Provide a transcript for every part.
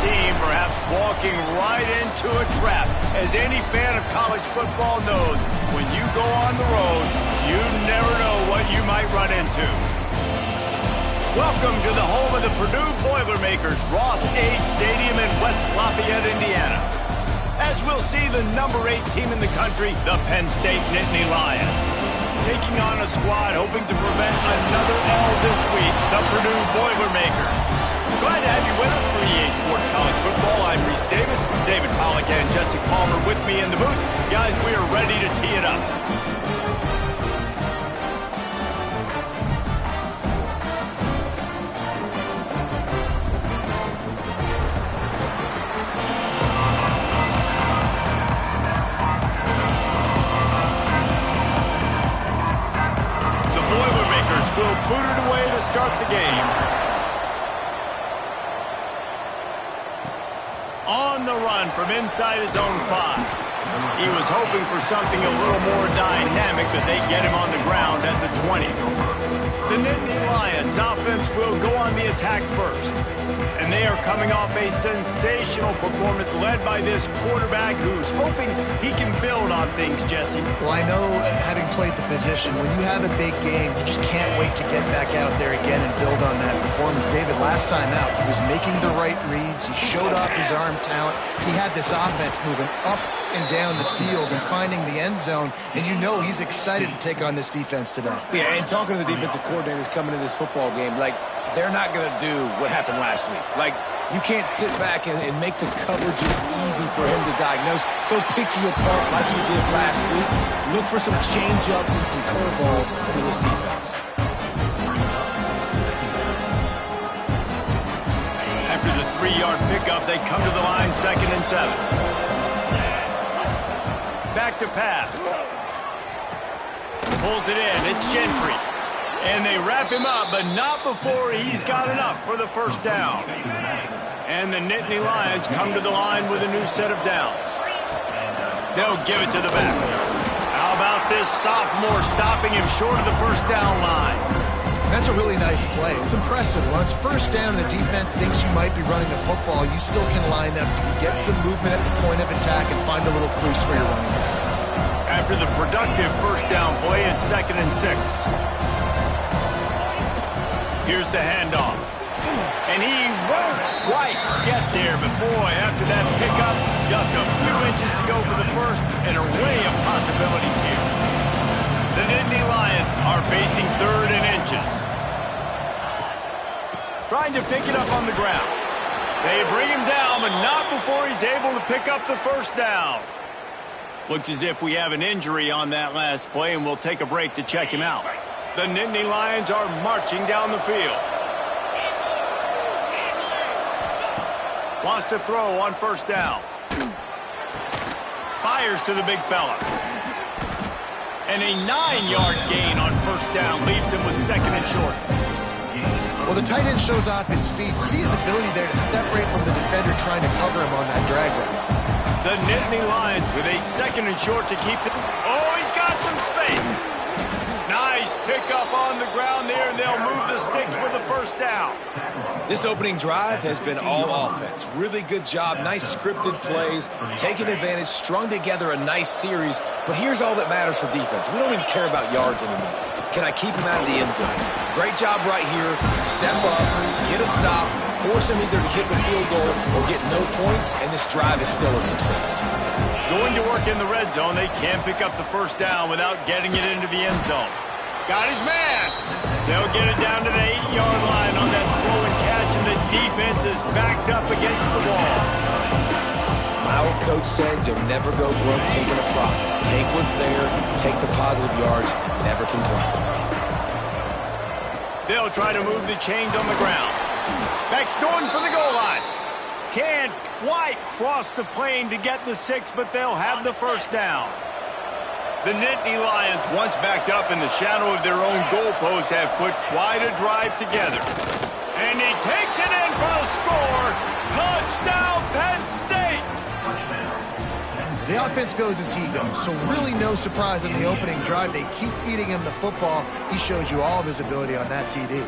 team perhaps walking right into a trap. As any fan of college football knows, when you go on the road, you never know what you might run into. Welcome to the home of the Purdue Boilermakers, Ross-Ade Stadium in West Lafayette, Indiana. As we'll see the number 8 team in the country, the Penn State Nittany Lions, taking on a squad hoping to prevent another L this week, the Purdue Boilermakers. Glad to have you with us for EA Sports College Football. I'm Reese Davis, David Pollack and Jesse Palmer with me in the booth. Guys, we are ready to tee it up. Will boot it away to start the game. On the run from inside his own 5. He was hoping for something a little more dynamic, but they get him on the ground at the 20. The Nittany Lions offense will go on the attack first. And they are coming off a sensational performance led by this quarterback who's hoping he can build on things, Jesse. Well, I know, having played the position, when you have a big game, you just can't wait to get back out there again and build on that performance. David, last time out, he was making the right reads. He showed off his arm talent. He had this offense moving up and down the field and finding the end zone, and you know he's excited to take on this defense today. Yeah, and talking to the defensive coordinators coming into this football game, like, they're not going to do what happened last week. Like, you can't sit back and make the coverages easy for him to diagnose. They'll pick you apart like he did last week. Look for some change-ups and some curveballs for this defense. After the 3-yard pickup, they come to the line 2nd and 7. Back to pass. Pulls it in. It's Gentry. And they wrap him up, but not before he's got enough for the first down. And the Nittany Lions come to the line with a new set of downs. They'll give it to the back. How about this sophomore stopping him short of the first down line? That's a really nice play. It's impressive. When it's first down and the defense thinks you might be running the football, you still can line up. You can get some movement at the point of attack and find a little crease for your running back. After the productive first down play, it's 2nd and 6. Here's the handoff. And he won't quite get there, but boy, after that pickup, just a few inches to go for the first, an array of possibilities here. The Nittany Lions are facing 3rd and inches. Trying to pick it up on the ground. They bring him down, but not before he's able to pick up the first down. Looks as if we have an injury on that last play, and we'll take a break to check him out. The Nittany Lions are marching down the field. Wants to throw on first down. Fires to the big fella. And a 9-yard gain on first down leaves him with 2nd and short. Well, the tight end shows off his speed. You see his ability there to separate from the defender trying to cover him on that drag route. The Nittany Lions with a 2nd and short to keep it. Oh, he's got some space. Nice pickup on the ground there, and they'll move the sticks with the first down. This opening drive has been all offense. Really good job, nice scripted plays, taking advantage, strung together a nice series. But here's all that matters for defense. We don't even care about yards anymore. Can I keep him out of the end zone? Great job right here. Step up, get a stop, force him either to kick a field goal or get no points, and this drive is still a success. Going to work in the red zone, they can't pick up the first down without getting it into the end zone. Got his man. They'll get it down to the 8-yard line on that throw and catch, and the defense is backed up against the wall. My old coach said you'll never go broke taking a profit. Take what's there, take the positive yards, and never complain. They'll try to move the chains on the ground. Beck's going for the goal line. Can't quite cross the plane to get the 6, but they'll have the first down. The Nittany Lions, once backed up in the shadow of their own goalpost, have put quite a drive together. And he takes it in for a score. Touchdown, Penn State! The offense goes as he goes, so really no surprise on the opening drive. They keep feeding him the football. He showed you all of his ability on that TD.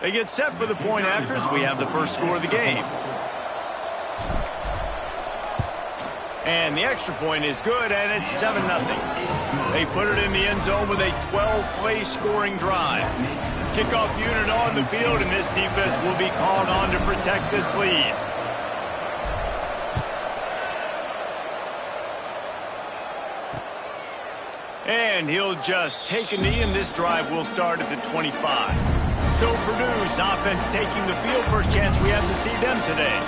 They get set for the point after as we have the first score of the game. And the extra point is good, and it's 7-0. They put it in the end zone with a 12-play scoring drive. Kickoff unit on the field, and this defense will be called on to protect this lead. And he'll just take a knee, and this drive will start at the 25. So Purdue's offense taking the field. First chance we have to see them today.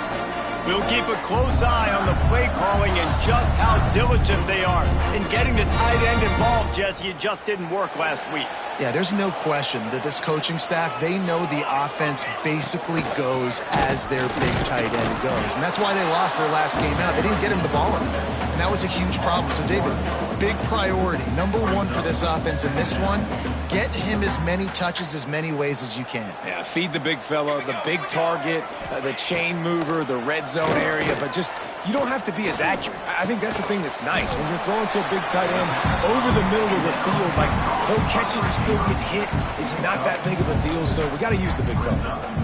We'll keep a close eye on the play calling and just how diligent they are in getting the tight end involved, Jesse. It just didn't work last week. Yeah, there's no question that this coaching staff, they know the offense basically goes as their big tight end goes. And that's why they lost their last game out. They didn't get him the ball in there. And that was a huge problem. So, David, big priority, number one for this offense in this one, get him as many touches as many ways as you can. Yeah, feed the big fella, the big target, the chain mover, the red zone area, but just you don't have to be as accurate. I think that's the thing that's nice. When you're throwing to a big tight end over the middle of the field, like he'll catch it and still get hit. It's not that big of a deal, so we got to use the big fella.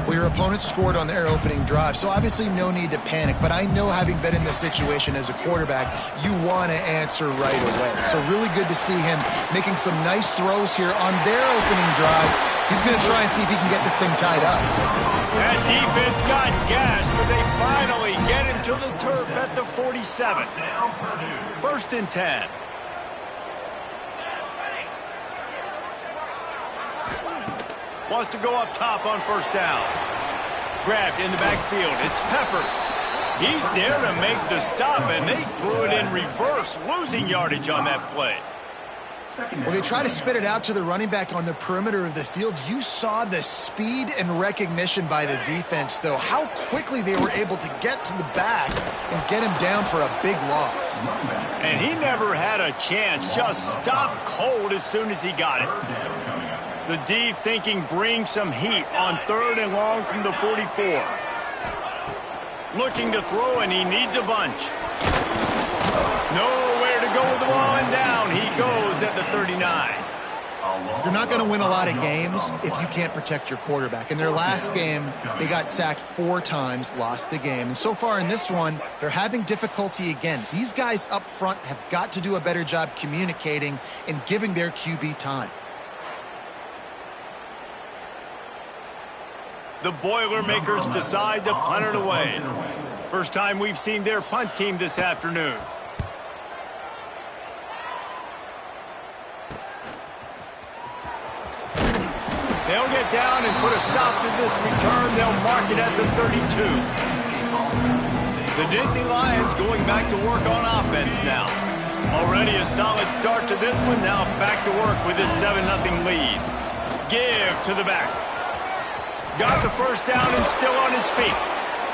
Well, your opponent scored on their opening drive, so obviously no need to panic. But I know, having been in this situation as a quarterback, you want to answer right away. So really good to see him making some nice throws here on their opening drive. He's going to try and see if he can get this thing tied up. That defense got gashed, but they finally get him to the turf at the 47. 1st and 10. Wants to go up top on first down. Grabbed in the backfield. It's Peppers. He's there to make the stop, and they threw it in reverse, losing yardage on that play. Well, they try to spit it out to the running back on the perimeter of the field. You saw the speed and recognition by the defense, though, how quickly they were able to get to the back and get him down for a big loss. And he never had a chance, just stopped cold as soon as he got it. The D thinking bring some heat on 3rd and long from the 44. Looking to throw, and he needs a bunch. Nowhere to go with the ball, and down he goes at the 39. You're not going to win a lot of games if you can't protect your quarterback. In their last game, they got sacked 4 times, lost the game. And so far in this one, they're having difficulty again. These guys up front have got to do a better job communicating and giving their QB time. The Boilermakers decide to punt it away. First time we've seen their punt team this afternoon. They'll get down and put a stop to this return. They'll mark it at the 32. The Nittany Lions going back to work on offense now. Already a solid start to this one. Now back to work with this 7-0 lead. Give to the back. Got the first down and still on his feet.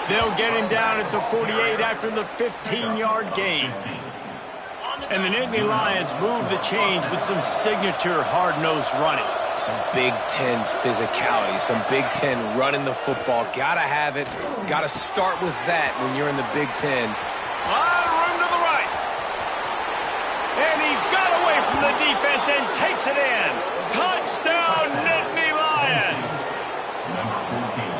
They'll get him down at the 48 after the 15-yard gain. And the Nittany Lions move the change with some signature hard-nosed running. Some Big Ten physicality, some Big Ten running the football. Gotta have it. Gotta start with that when you're in the Big Ten. Room to the right. And he got away from the defense and takes it in. Touchdown, Nittany Lions.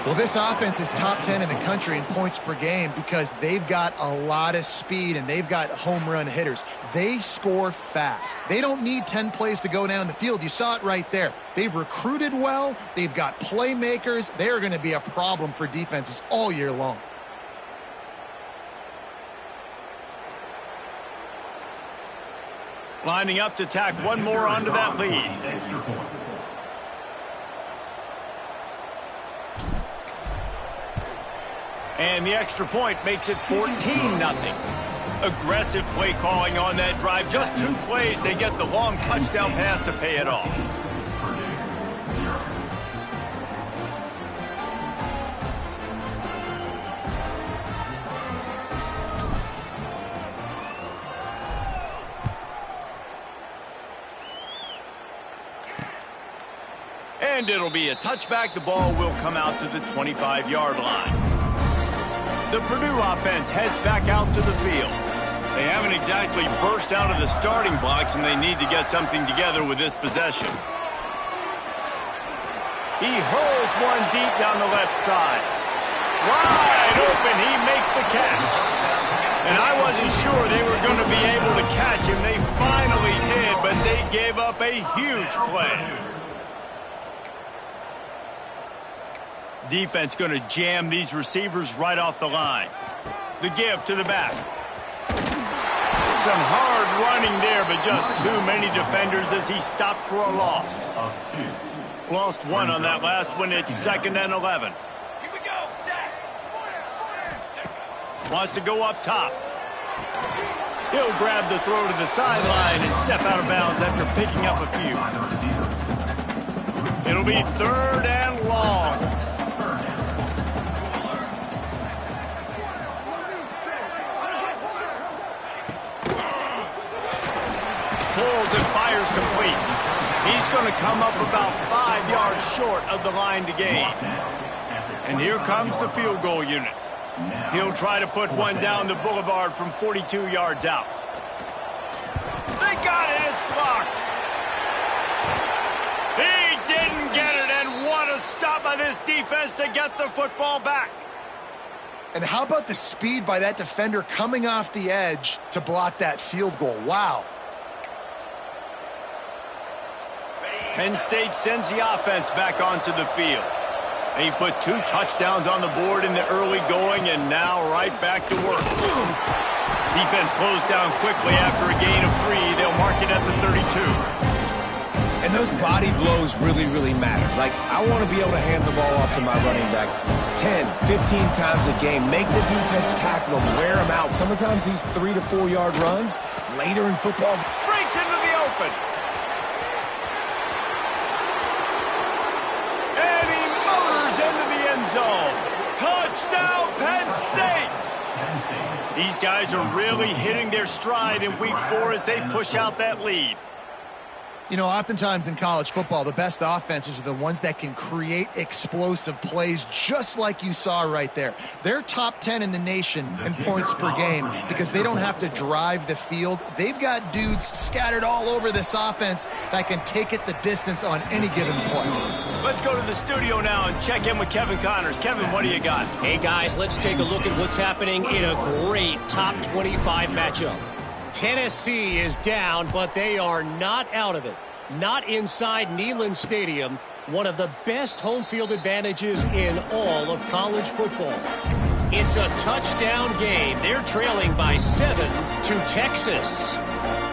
Well, this offense is top 10 in the country in points per game because they've got a lot of speed and they've got home run hitters. They score fast. They don't need 10 plays to go down the field. You saw it right there. They've recruited well. They've got playmakers. They are going to be a problem for defenses all year long. Lining up to tack one more onto that lead. And the extra point makes it 14-0. Aggressive play calling on that drive. Just 2 plays, they get the long touchdown pass to pay it off. And it'll be a touchback. The ball will come out to the 25-yard line. The Purdue offense heads back out to the field. They haven't exactly burst out of the starting blocks, and they need to get something together with this possession. He hurls one deep down the left side. Wide open, he makes the catch. And I wasn't sure they were going to be able to catch him. They finally did, but they gave up a huge play. Defense going to jam these receivers right off the line. The give to the back. Some hard running there, but just too many defenders as he stopped for a loss. Lost one on that last one. It's 2nd and 11. Wants to go up top. He'll grab the throw to the sideline and step out of bounds after picking up a few. It'll be 3rd and long. Pulls and fires complete. He's going to come up about 5 yards short of the line to gain. And here comes the field goal unit. He'll try to put one down the boulevard from 42 yards out. They got it. It's blocked. He didn't get it, and what a stop by this defense to get the football back. And how about the speed by that defender coming off the edge to block that field goal? Wow. Penn State sends the offense back onto the field. And he put 2 touchdowns on the board in the early going, and now right back to work. Defense closed down quickly after a gain of 3. They'll mark it at the 32. And those body blows really, really matter. Like, I want to be able to hand the ball off to my running back 10, 15 times a game. Make the defense tackle them, wear them out. Sometimes these 3 to 4 yard runs later in football. Breaks into the open. Into the end zone. Touchdown, Penn State! These guys are really hitting their stride in week 4 as they push out that lead. You know, oftentimes in college football, the best offenses are the ones that can create explosive plays, just like you saw right there. They're top 10 in the nation in points per game because they don't have to drive the field. They've got dudes scattered all over this offense that can take it the distance on any given play. Let's go to the studio now and check in with Kevin Connors. Kevin, what do you got? Hey, guys, let's take a look at what's happening in a great top 25 matchup. Tennessee is down, but they are not out of it. Not inside Neyland Stadium, one of the best home field advantages in all of college football. It's a touchdown game. They're trailing by 7 to Texas.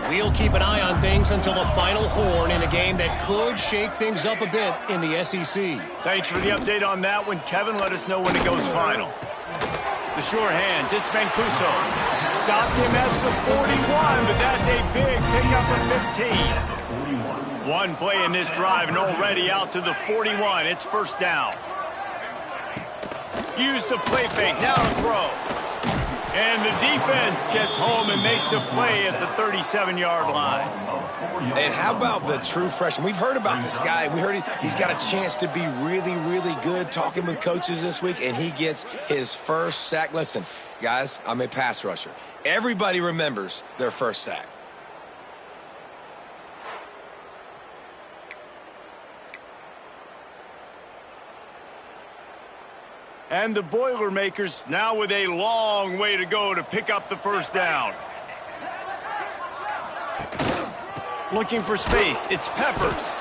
We'll keep an eye on things until the final horn in a game that could shake things up a bit in the SEC. Thanks for the update on that one, Kevin. Let us know when it goes final. The sure hands, it's Mancuso. Stopped him at the 41, but that's a big pickup of 15. One play in this drive and already out to the 41. It's 1st down. Use the play fake, now to throw. And the defense gets home and makes a play at the 37-yard line. And how about the true freshman? We've heard about this guy. We heard he's got a chance to be really, really good. Talking with coaches this week, and he gets his first sack. Listen, guys, I'm a pass rusher. Everybody remembers their first sack. And the Boilermakers now with a long way to go to pick up the 1st down. Looking for space, it's Peppers.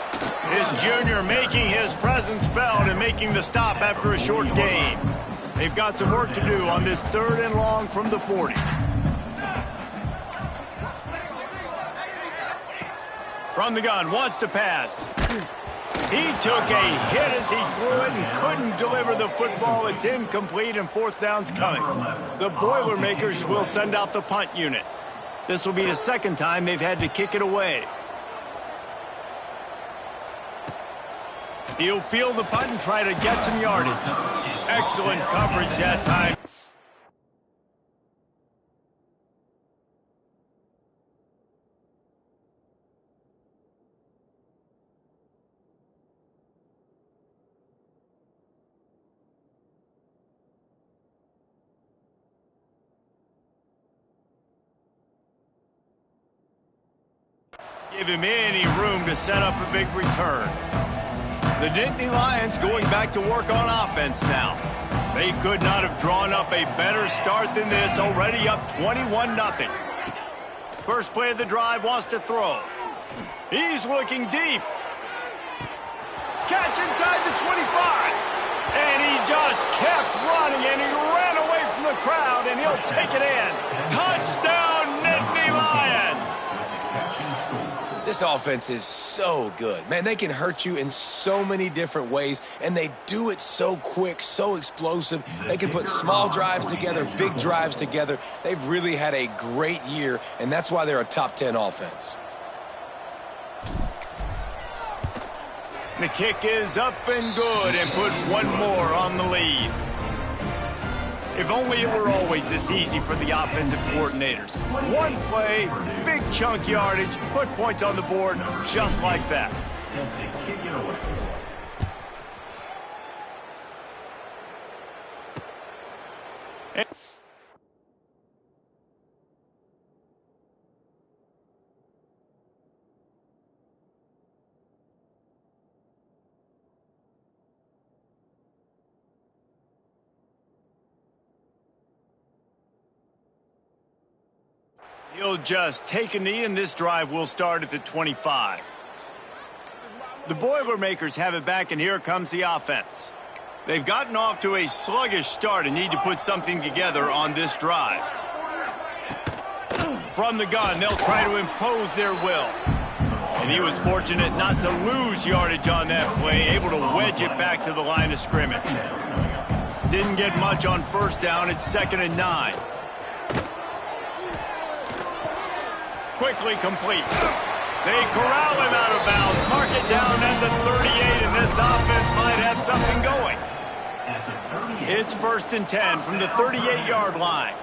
His junior making his presence felt and making the stop after a short gain. They've got some work to do on this 3rd and long from the 40. From the gun, wants to pass. He took a hit as he threw it and couldn't deliver the football. It's incomplete and 4th down's coming. The Boilermakers will send out the punt unit. This will be the 2nd time they've had to kick it away. He'll field the punt and try to get some yardage. Excellent coverage that time. Give him any room to set up a big return. The Nittany Lions going back to work on offense now. They could not have drawn up a better start than this, already up 21-0. First play of the drive, wants to throw. He's looking deep. Catch inside the 25. And he just kept running, and he ran away from the crowd, and he'll take it in. Touchdown, Nittany Lions! This offense is so good. Man, they can hurt you in so many different ways, and they do it so quick, so explosive. They can put small drives together, big drives together. They've really had a great year, and that's why they're a top 10 offense. The kick is up and good, and put one more on the lead. If only it were always this easy for the offensive coordinators. One play, big chunk yardage, put points on the board just like that. He'll just take a knee, and this drive will start at the 25. The Boilermakers have it back, and here comes the offense. They've gotten off to a sluggish start and need to put something together on this drive. From the gun, they'll try to impose their will. And he was fortunate not to lose yardage on that play, able to wedge it back to the line of scrimmage. Didn't get much on first down. It's 2nd and 9. Quickly complete. They corral him out of bounds, mark it down at the 38, and this offense might have something going. It's 1st and 10 from the 38-yard line.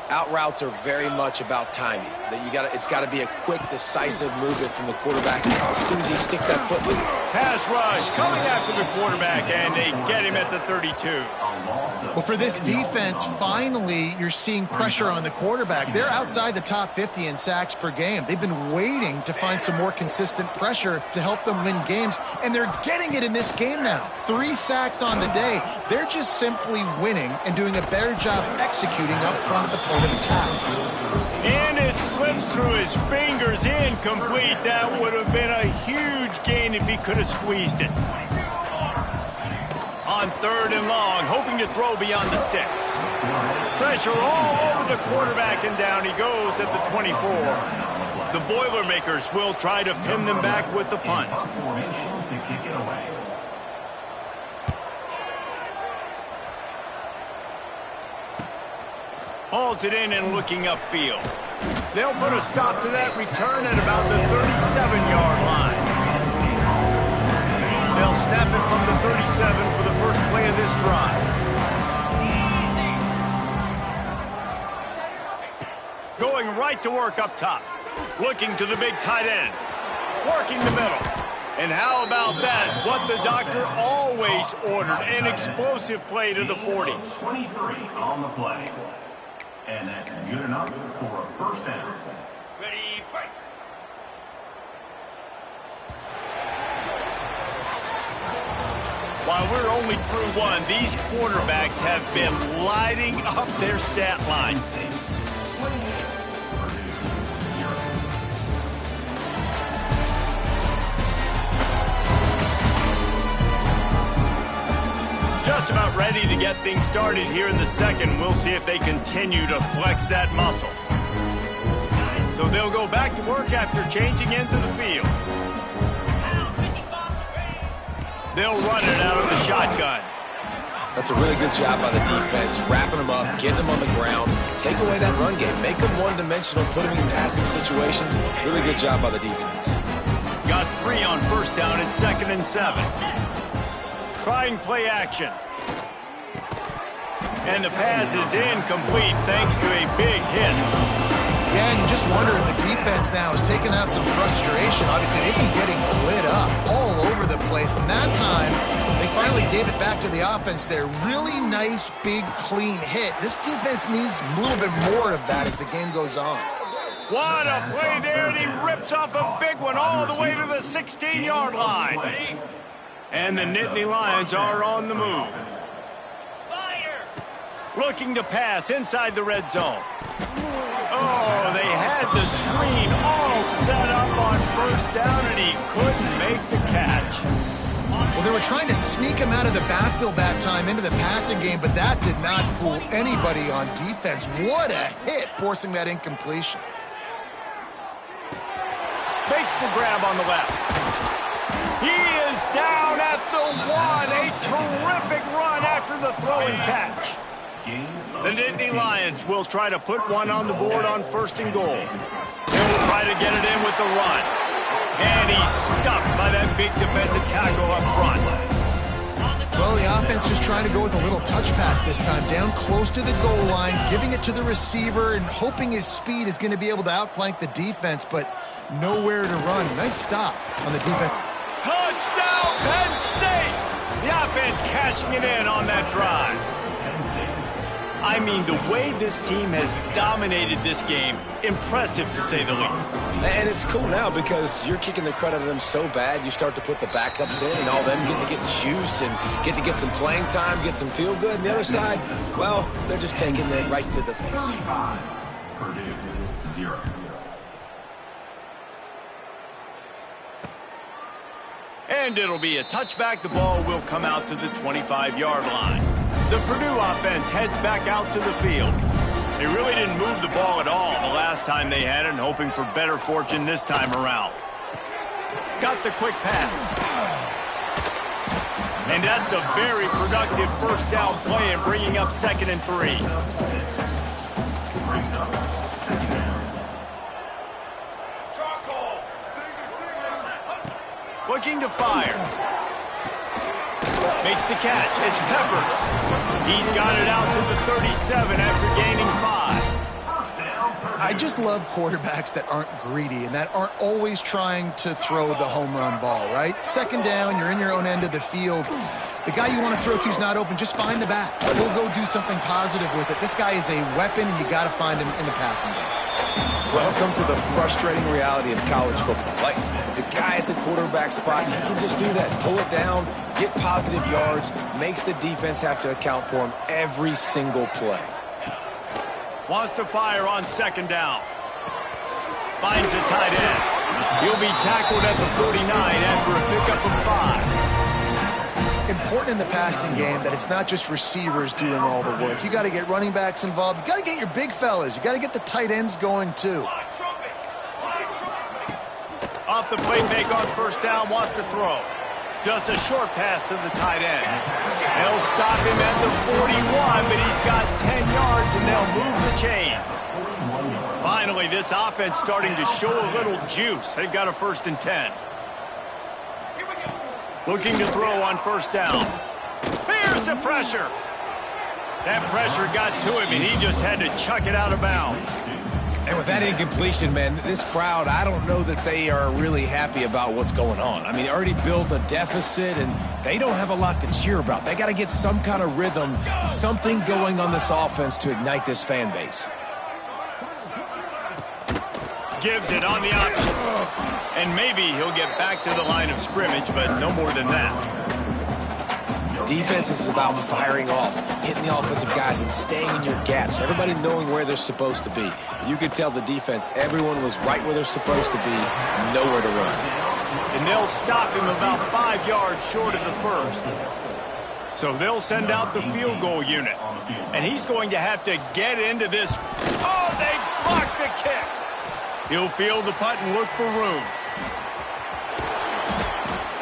Out routes are very much about timing. It's got to be a quick, decisive movement from the quarterback as soon as he sticks that foot in. Pass rush coming after the quarterback, and they get him at the 32. Well, for this defense, finally, you're seeing pressure on the quarterback. They're outside the top 50 in sacks per game. They've been waiting to find some more consistent pressure to help them win games, and they're getting it in this game now. 3 sacks on the day. They're just simply winning and doing a better job executing up front at the point of attack. And it slips through his fingers, incomplete. That would have been a huge gain if he could have squeezed it. On 3rd and long, hoping to throw beyond the sticks. Pressure all over the quarterback, and down he goes at the 24. The Boilermakers will try to pin them back with the punt. Hauls it in and looking upfield. They'll put a stop to that return at about the 37-yard line. They'll snap it from the 37 for the first play of this drive. Going right to work up top. Looking to the big tight end. Working the middle. And how about that? What the doctor always ordered. An explosive play to the 40. 23 on the play. And that's good enough for a first down. Ready, fight. While we're only through one, these quarterbacks have been lighting up their stat line. Just about ready to get things started here in the second. We'll see if they continue to flex that muscle. So they'll go back to work after changing into the field. They'll run it out of the shotgun. That's a really good job by the defense, wrapping them up, getting them on the ground, take away that run game, make them one-dimensional, put them in passing situations. Really good job by the defense. Got 3 on first down at 2nd and 7. Trying play action. And the pass is incomplete thanks to a big hit. Yeah, and you just wonder if the defense now is taking out some frustration. Obviously, they've been getting lit up all over the place. And that time, they finally gave it back to the offense there. Really nice, big, clean hit. This defense needs a little bit more of that as the game goes on. What a play there, and he rips off a big one all the way to the 16-yard line. And the Nittany Lions are on the move. Looking to pass inside the red zone. Oh, they had the screen all set up on first down, and he couldn't make the catch. Well, they were trying to sneak him out of the backfield that time into the passing game, but that did not fool anybody on defense. What a hit, forcing that incompletion. Makes the grab on the left. He is down at the 1. A terrific run after the throw and catch. The Nittany Lions will try to put one on the board on 1st and goal. He'll try to get it in with the run. And he's stuffed by that big defensive tackle up front. Well, the offense just trying to go with a little touch pass this time, down close to the goal line, giving it to the receiver and hoping his speed is going to be able to outflank the defense, but nowhere to run. Nice stop on the defense. Touchdown, Penn State! The offense cashing it in on that drive. I mean, the way this team has dominated this game, impressive to say the least. And it's cool now because you're kicking the crud out of them so bad, you start to put the backups in, and all them get to get juice and get to get some playing time, get some feel good. And the other side, well, they're just taking it right to the face. 25, Purdue, 0. And it'll be a touchback. The ball will come out to the 25-yard line. The Purdue offense heads back out to the field. They really didn't move the ball at all the last time they had it, and hoping for better fortune this time around. Got the quick pass. And that's a very productive first down play and bringing up 2nd and 3. Looking to fire. Makes the catch. It's Peppers. He's got it out to the 37 after gaining 5. I just love quarterbacks that aren't greedy and that aren't always trying to throw the home run ball, right? 2nd down, you're in your own end of the field. The guy you want to throw to is not open. Just find the back. He'll go do something positive with it. This guy is a weapon, and you got to find him in the passing game. Welcome to the frustrating reality of college football. Like, the guy at the quarterback spot, he can just do that. Pull it down, get positive yards, makes the defense have to account for him every single play. Wants to fire on 2nd down. Finds a tight end. He'll be tackled at the 49 after a pickup of 5. Important in the passing game that it's not just receivers doing all the work. You got to get running backs involved. You got to get your big fellas. You got to get the tight ends going too. Off the play fake on 1st down, wants to throw. Just a short pass to the tight end. They'll stop him at the 41, but he's got 10 yards, and they'll move the chains. Finally, this offense starting to show a little juice. They've got a 1st and 10. Looking to throw on 1st down. Here's the pressure. That pressure got to him, and he just had to chuck it out of bounds. And with that incompletion, man, this crowd, I don't know that they are really happy about what's going on. I mean, they already built a deficit, and they don't have a lot to cheer about. They got to get some kind of rhythm, something going on this offense to ignite this fan base. Gives it on the option. And maybe he'll get back to the line of scrimmage, but no more than that. Defense is about firing off, hitting the offensive guys, and staying in your gaps. Everybody knowing where they're supposed to be. You could tell the defense, everyone was right where they're supposed to be, nowhere to run. And they'll stop him about 5 yards short of the 1st. So they'll send out the field goal unit. And he's going to have to get into this. Oh, they blocked the kick. He'll field the punt and look for room.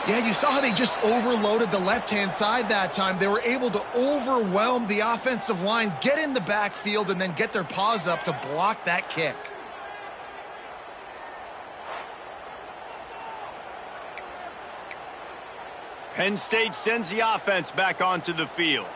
Yeah, you saw how they just overloaded the left-hand side that time. They were able to overwhelm the offensive line, get in the backfield, and then get their paws up to block that kick. Penn State sends the offense back onto the field.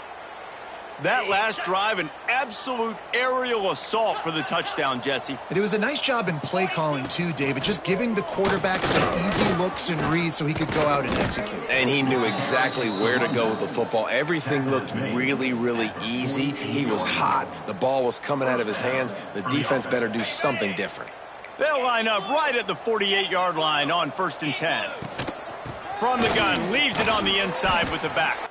That last drive, an absolute aerial assault for the touchdown, Jesse. And it was a nice job in play calling too, David, just giving the quarterback some easy looks and reads so he could go out and execute. And he knew exactly where to go with the football. Everything looked really, really easy. He was hot. The ball was coming out of his hands. The defense better do something different. They'll line up right at the 48-yard line on 1st and 10. From the gun, leaves it on the inside with the back.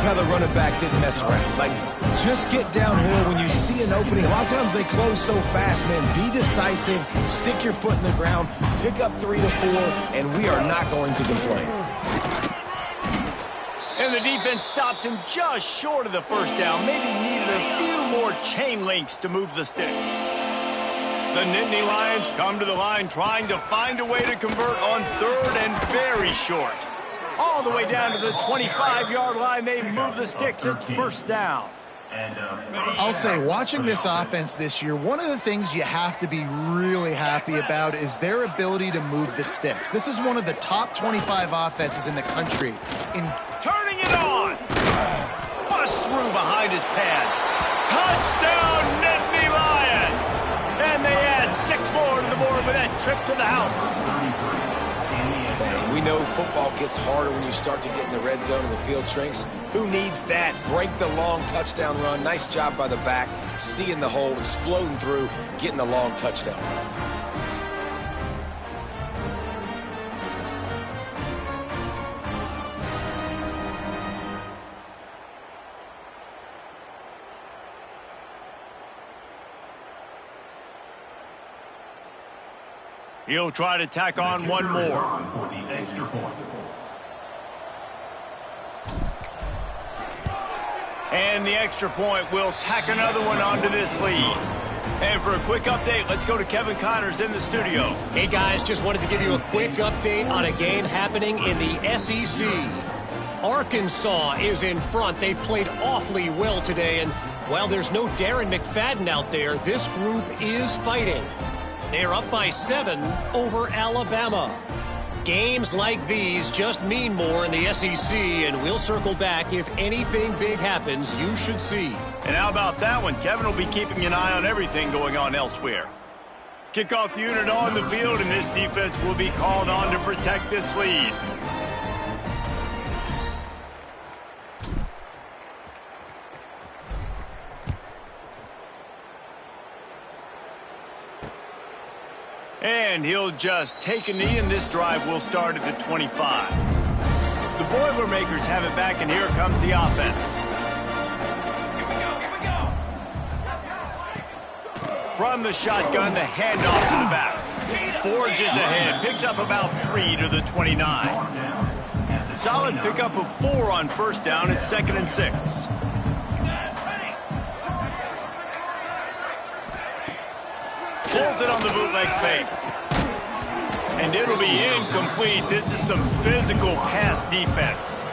how the running back didn't mess around. Like, just get downhill when you see an opening. A lot of times they close so fast, man. Be decisive, stick your foot in the ground, pick up 3 to 4, and we are not going to complain. And the defense stops him just short of the first down. Maybe needed a few more chain links to move the sticks. The Nittany Lions come to the line trying to find a way to convert on 3rd and very short. All the way down to the 25-yard line, they move the sticks. It's first down. I'll say, watching this offense this year, one of the things you have to be really happy about is their ability to move the sticks. This is one of the top 25 offenses in the country. Turning it on. Bust through behind his pad. Touchdown, Nittany Lions. And they add 6 more to the board with that trip to the house. We know football gets harder when you start to get in the red zone and the field shrinks. Who needs that? Break the long touchdown run. Nice job by the back. Seeing the hole, exploding through, getting the long touchdown run. He'll try to tack on one more. For the extra point. And the extra point will tack another one onto this lead. And for a quick update, let's go to Kevin Connors in the studio. Hey, guys, just wanted to give you a quick update on a game happening in the SEC. Arkansas is in front. They've played awfully well today, and while there's no Darren McFadden out there, this group is fighting. They're up by 7 over Alabama. Games like these just mean more in the SEC, and we'll circle back if anything big happens you should see. And how about that one? Kevin will be keeping an eye on everything going on elsewhere. Kickoff unit on the field, and this defense will be called on to protect this lead. And he'll just take a knee, and this drive will start at the 25. The Boilermakers have it back, and here comes the offense. From the shotgun, the handoff to the back. Forges ahead, picks up about 3 to the 29. Solid pickup of 4 on first down. It's 2nd and 6. Pulls it on the bootleg fake. And it'll be incomplete. This is some physical pass defense.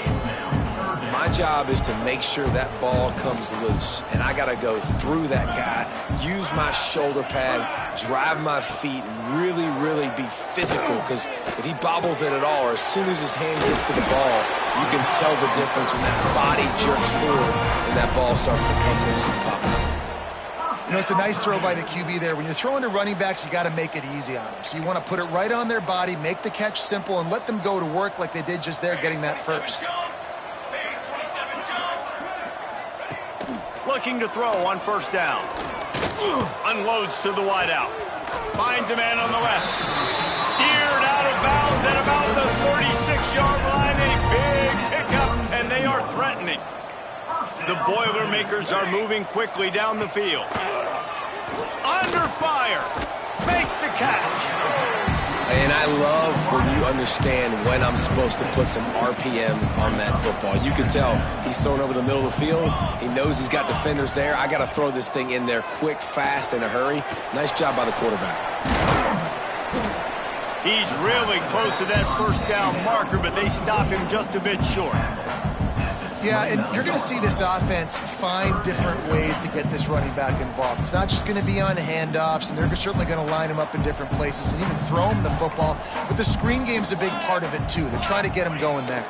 My job is to make sure that ball comes loose. And I got to go through that guy, use my shoulder pad, drive my feet, and really, really be physical. Because if he bobbles it at all, or as soon as his hand gets to the ball, you can tell the difference when that body jerks forward and that ball starts to come loose and pop out. You know, it's a nice throw by the QB there. When you're throwing to running backs, you got to make it easy on them. So you want to put it right on their body, make the catch simple, and let them go to work like they did just there, getting that first. Looking to throw on first down. Unloads to the wideout. Finds a man on the left. Steered out of bounds at about the 36-yard line. A big pickup, and they are threatening. The Boilermakers are moving quickly down the field. Under fire. Makes the catch. And I love when you understand when I'm supposed to put some RPMs on that football. You can tell he's thrown over the middle of the field. He knows he's got defenders there. I got to throw this thing in there quick, fast, in a hurry. Nice job by the quarterback. He's really close to that first down marker, but they stop him just a bit short. Yeah, and you're going to see this offense find different ways to get this running back involved. It's not just going to be on handoffs, and they're certainly going to line him up in different places and even throw him the football. But the screen game's a big part of it, too. They're trying to get him going there.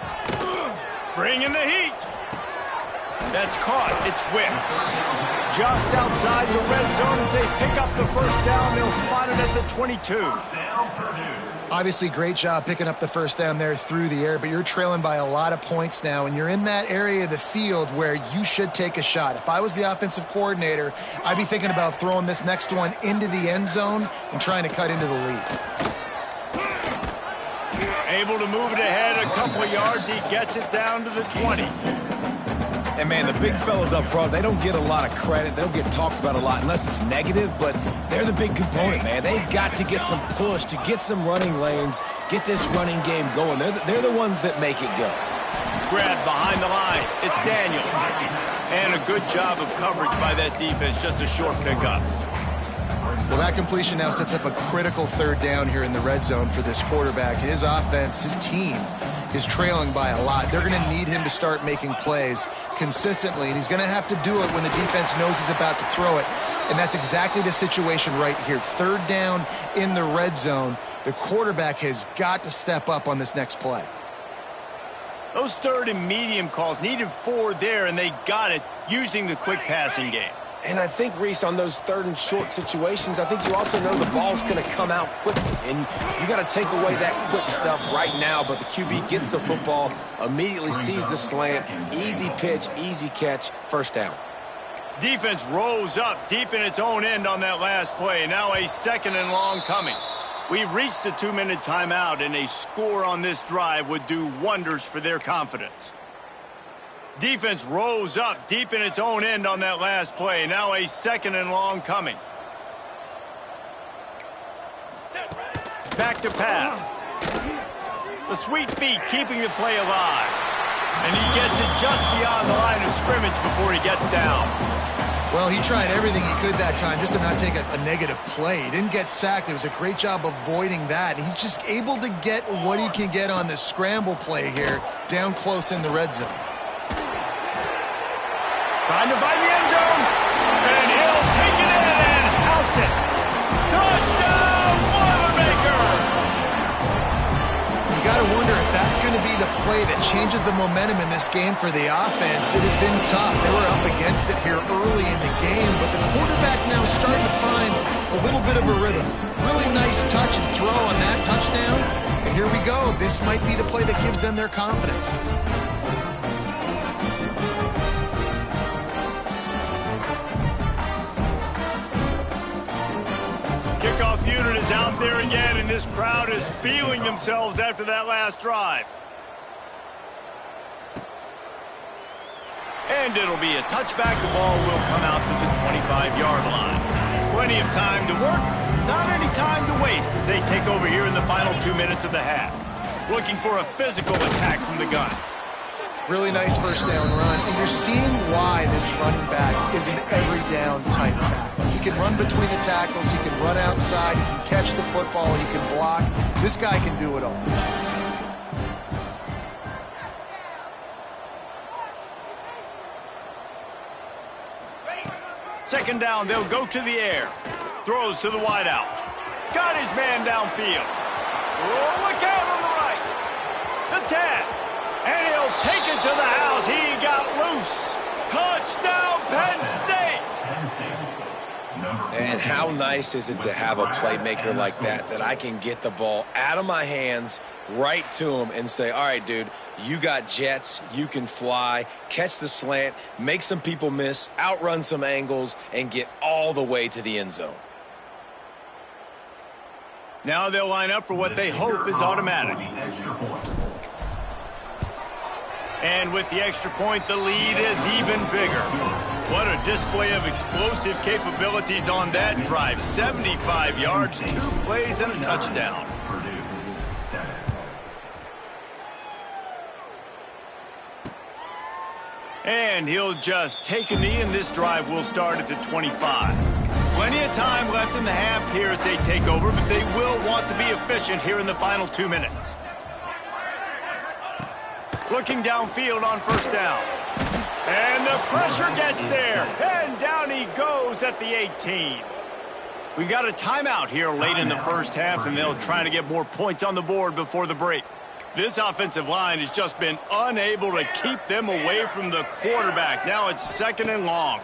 Bring in the heat. That's caught. It's whipped. Just outside the red zone as they pick up the first down. They'll spot it at the 22. Obviously, great job picking up the first down there through the air, but you're trailing by a lot of points now, and you're in that area of the field where you should take a shot. If I was the offensive coordinator, I'd be thinking about throwing this next one into the end zone and trying to cut into the lead. Able to move it ahead a couple of yards. He gets it down to the 20. And, man, the big fellas up front, they don't get a lot of credit. They don't get talked about a lot unless it's negative, but they're the big component, man. They've got to get some push, to get some running lanes, get this running game going. They're the ones that make it go. Grab behind the line. It's Daniels. And a good job of coverage by that defense. Just a short pickup. Well, that completion now sets up a critical third down here in the red zone for this quarterback. His offense, his team, is trailing by a lot. They're going to need him to start making plays consistently, and he's going to have to do it when the defense knows he's about to throw it. And that's exactly the situation right here. Third down in the red zone. The quarterback has got to step up on this next play. Those third and medium calls needed 4 there, and they got it using the quick passing game. And I think, Reese, on those third and short situations, I think you also know the ball's going to come out quickly. And you got to take away that quick stuff right now. But the QB gets the football, immediately sees the slant, easy pitch, easy catch, first down. Defense rose up deep in its own end on that last play. Now a 2nd and long coming. We've reached the 2-minute timeout, and a score on this drive would do wonders for their confidence. Defense rose up deep in its own end on that last play. Now a 2nd and long coming. Back to pass. The sweet feet keeping the play alive. And he gets it just beyond the line of scrimmage before he gets down. Well, he tried everything he could that time just to not take a negative play. He didn't get sacked. It was a great job avoiding that. He's just able to get what he can get on this scramble play here down close in the red zone. Trying to find the end zone, and he'll take it in and house it. Touchdown, Boilermaker! You got to wonder if that's going to be the play that changes the momentum in this game for the offense. It had been tough. They were up against it here early in the game, but the quarterback now starting to find a little bit of a rhythm. Really nice touch and throw on that touchdown, and here we go. This might be the play that gives them their confidence. Kickoff unit is out there again, and this crowd is feeling themselves after that last drive. And it'll be a touchback. The ball will come out to the 25-yard line. Plenty of time to work, not any time to waste as they take over here in the final 2 minutes of the half. Looking for a physical attack from the gun. Really nice first down run, and you're seeing why this running back is an every down type back. He can run between the tackles, he can run outside, he can catch the football, he can block. This guy can do it all. Second down, they'll go to the air. Throws to the wideout. Got his man downfield. Oh, look out on the right. The 10. And he'll take it to the house. He got loose. Touchdown, Penn State. And how nice is it to have a playmaker like that I can get the ball out of my hands right to him and say, all right, dude, you got jets, you can fly, catch the slant, make some people miss, outrun some angles, and get all the way to the end zone. Now they'll line up for what they hope is automatic. And with the extra point, the lead is even bigger. What a display of explosive capabilities on that drive. 75 yards, 2 plays, and a touchdown. And he'll just take a knee, and this drive will start at the 25. Plenty of time left in the half here as they take over, but they will want to be efficient here in the final 2 minutes. Looking downfield on first down. And the pressure gets there. And down he goes at the 18. We got a timeout here late in the first half, and they'll try to get more points on the board before the break. This offensive line has just been unable to keep them away from the quarterback. Now it's 2nd and long.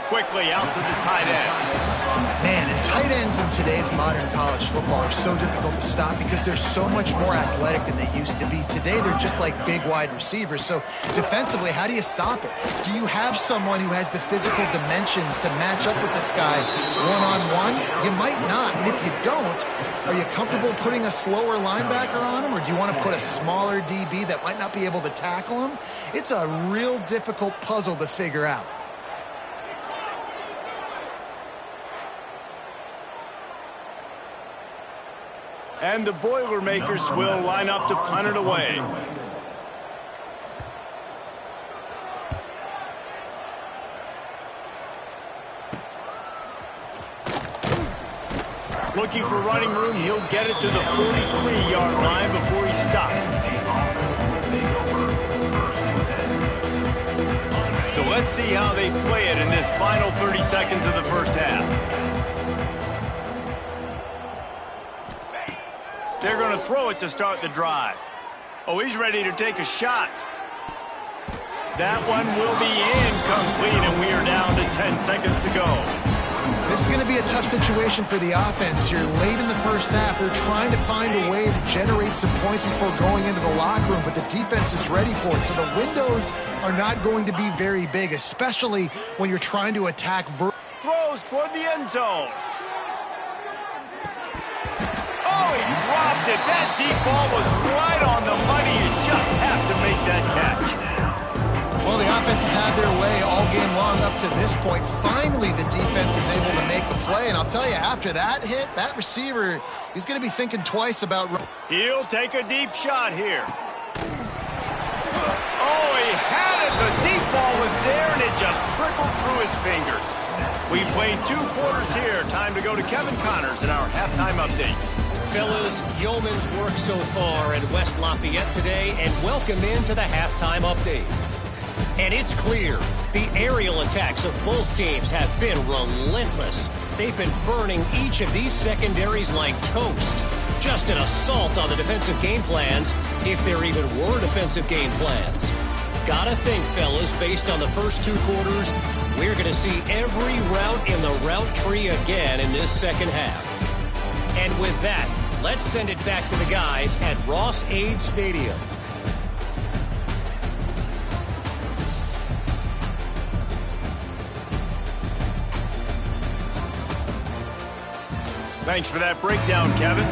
Quickly out to the tight end. Man, and tight ends in today's modern college football are so difficult to stop because they're so much more athletic than they used to be. Today, they're just like big wide receivers. So defensively, how do you stop it? Do you have someone who has the physical dimensions to match up with this guy one-on-one? You might not. And if you don't, are you comfortable putting a slower linebacker on him, or do you want to put a smaller DB that might not be able to tackle him? It's a real difficult puzzle to figure out. And the Boilermakers will line up to punt it away. Looking for running room, he'll get it to the 43-yard line before he stops. So let's see how they play it in this final 30 seconds of the first half. They're going to throw it to start the drive. Oh, he's ready to take a shot. That one will be incomplete, and we are down to 10 seconds to go. This is going to be a tough situation for the offense here. Late in the first half, they're trying to find a way to generate some points before going into the locker room, but the defense is ready for it. So the windows are not going to be very big, especially when you're trying to attack. Throws toward the end zone. Oh, he dropped it. That deep ball was right on the money. You just have to make that catch. Well, the offense has had their way all game long up to this point. Finally, the defense is able to make a play. And I'll tell you, after that hit, that receiver, he's going to be thinking twice about... He'll take a deep shot here. Oh, he had it. The deep ball was there, and it just trickled through his fingers. We played 2 quarters here. Time to go to Kevin Connors in our halftime update. Fellas, yeoman's work so far in West Lafayette today, and welcome into the halftime update. And it's clear, the aerial attacks of both teams have been relentless. They've been burning each of these secondaries like toast. Just an assault on the defensive game plans, if there even were defensive game plans. Gotta think, fellas, based on the first 2 quarters, we're going to see every route in the route tree again in this second half. And with that, let's send it back to the guys at Ross-Ade Stadium. Thanks for that breakdown, Kevin.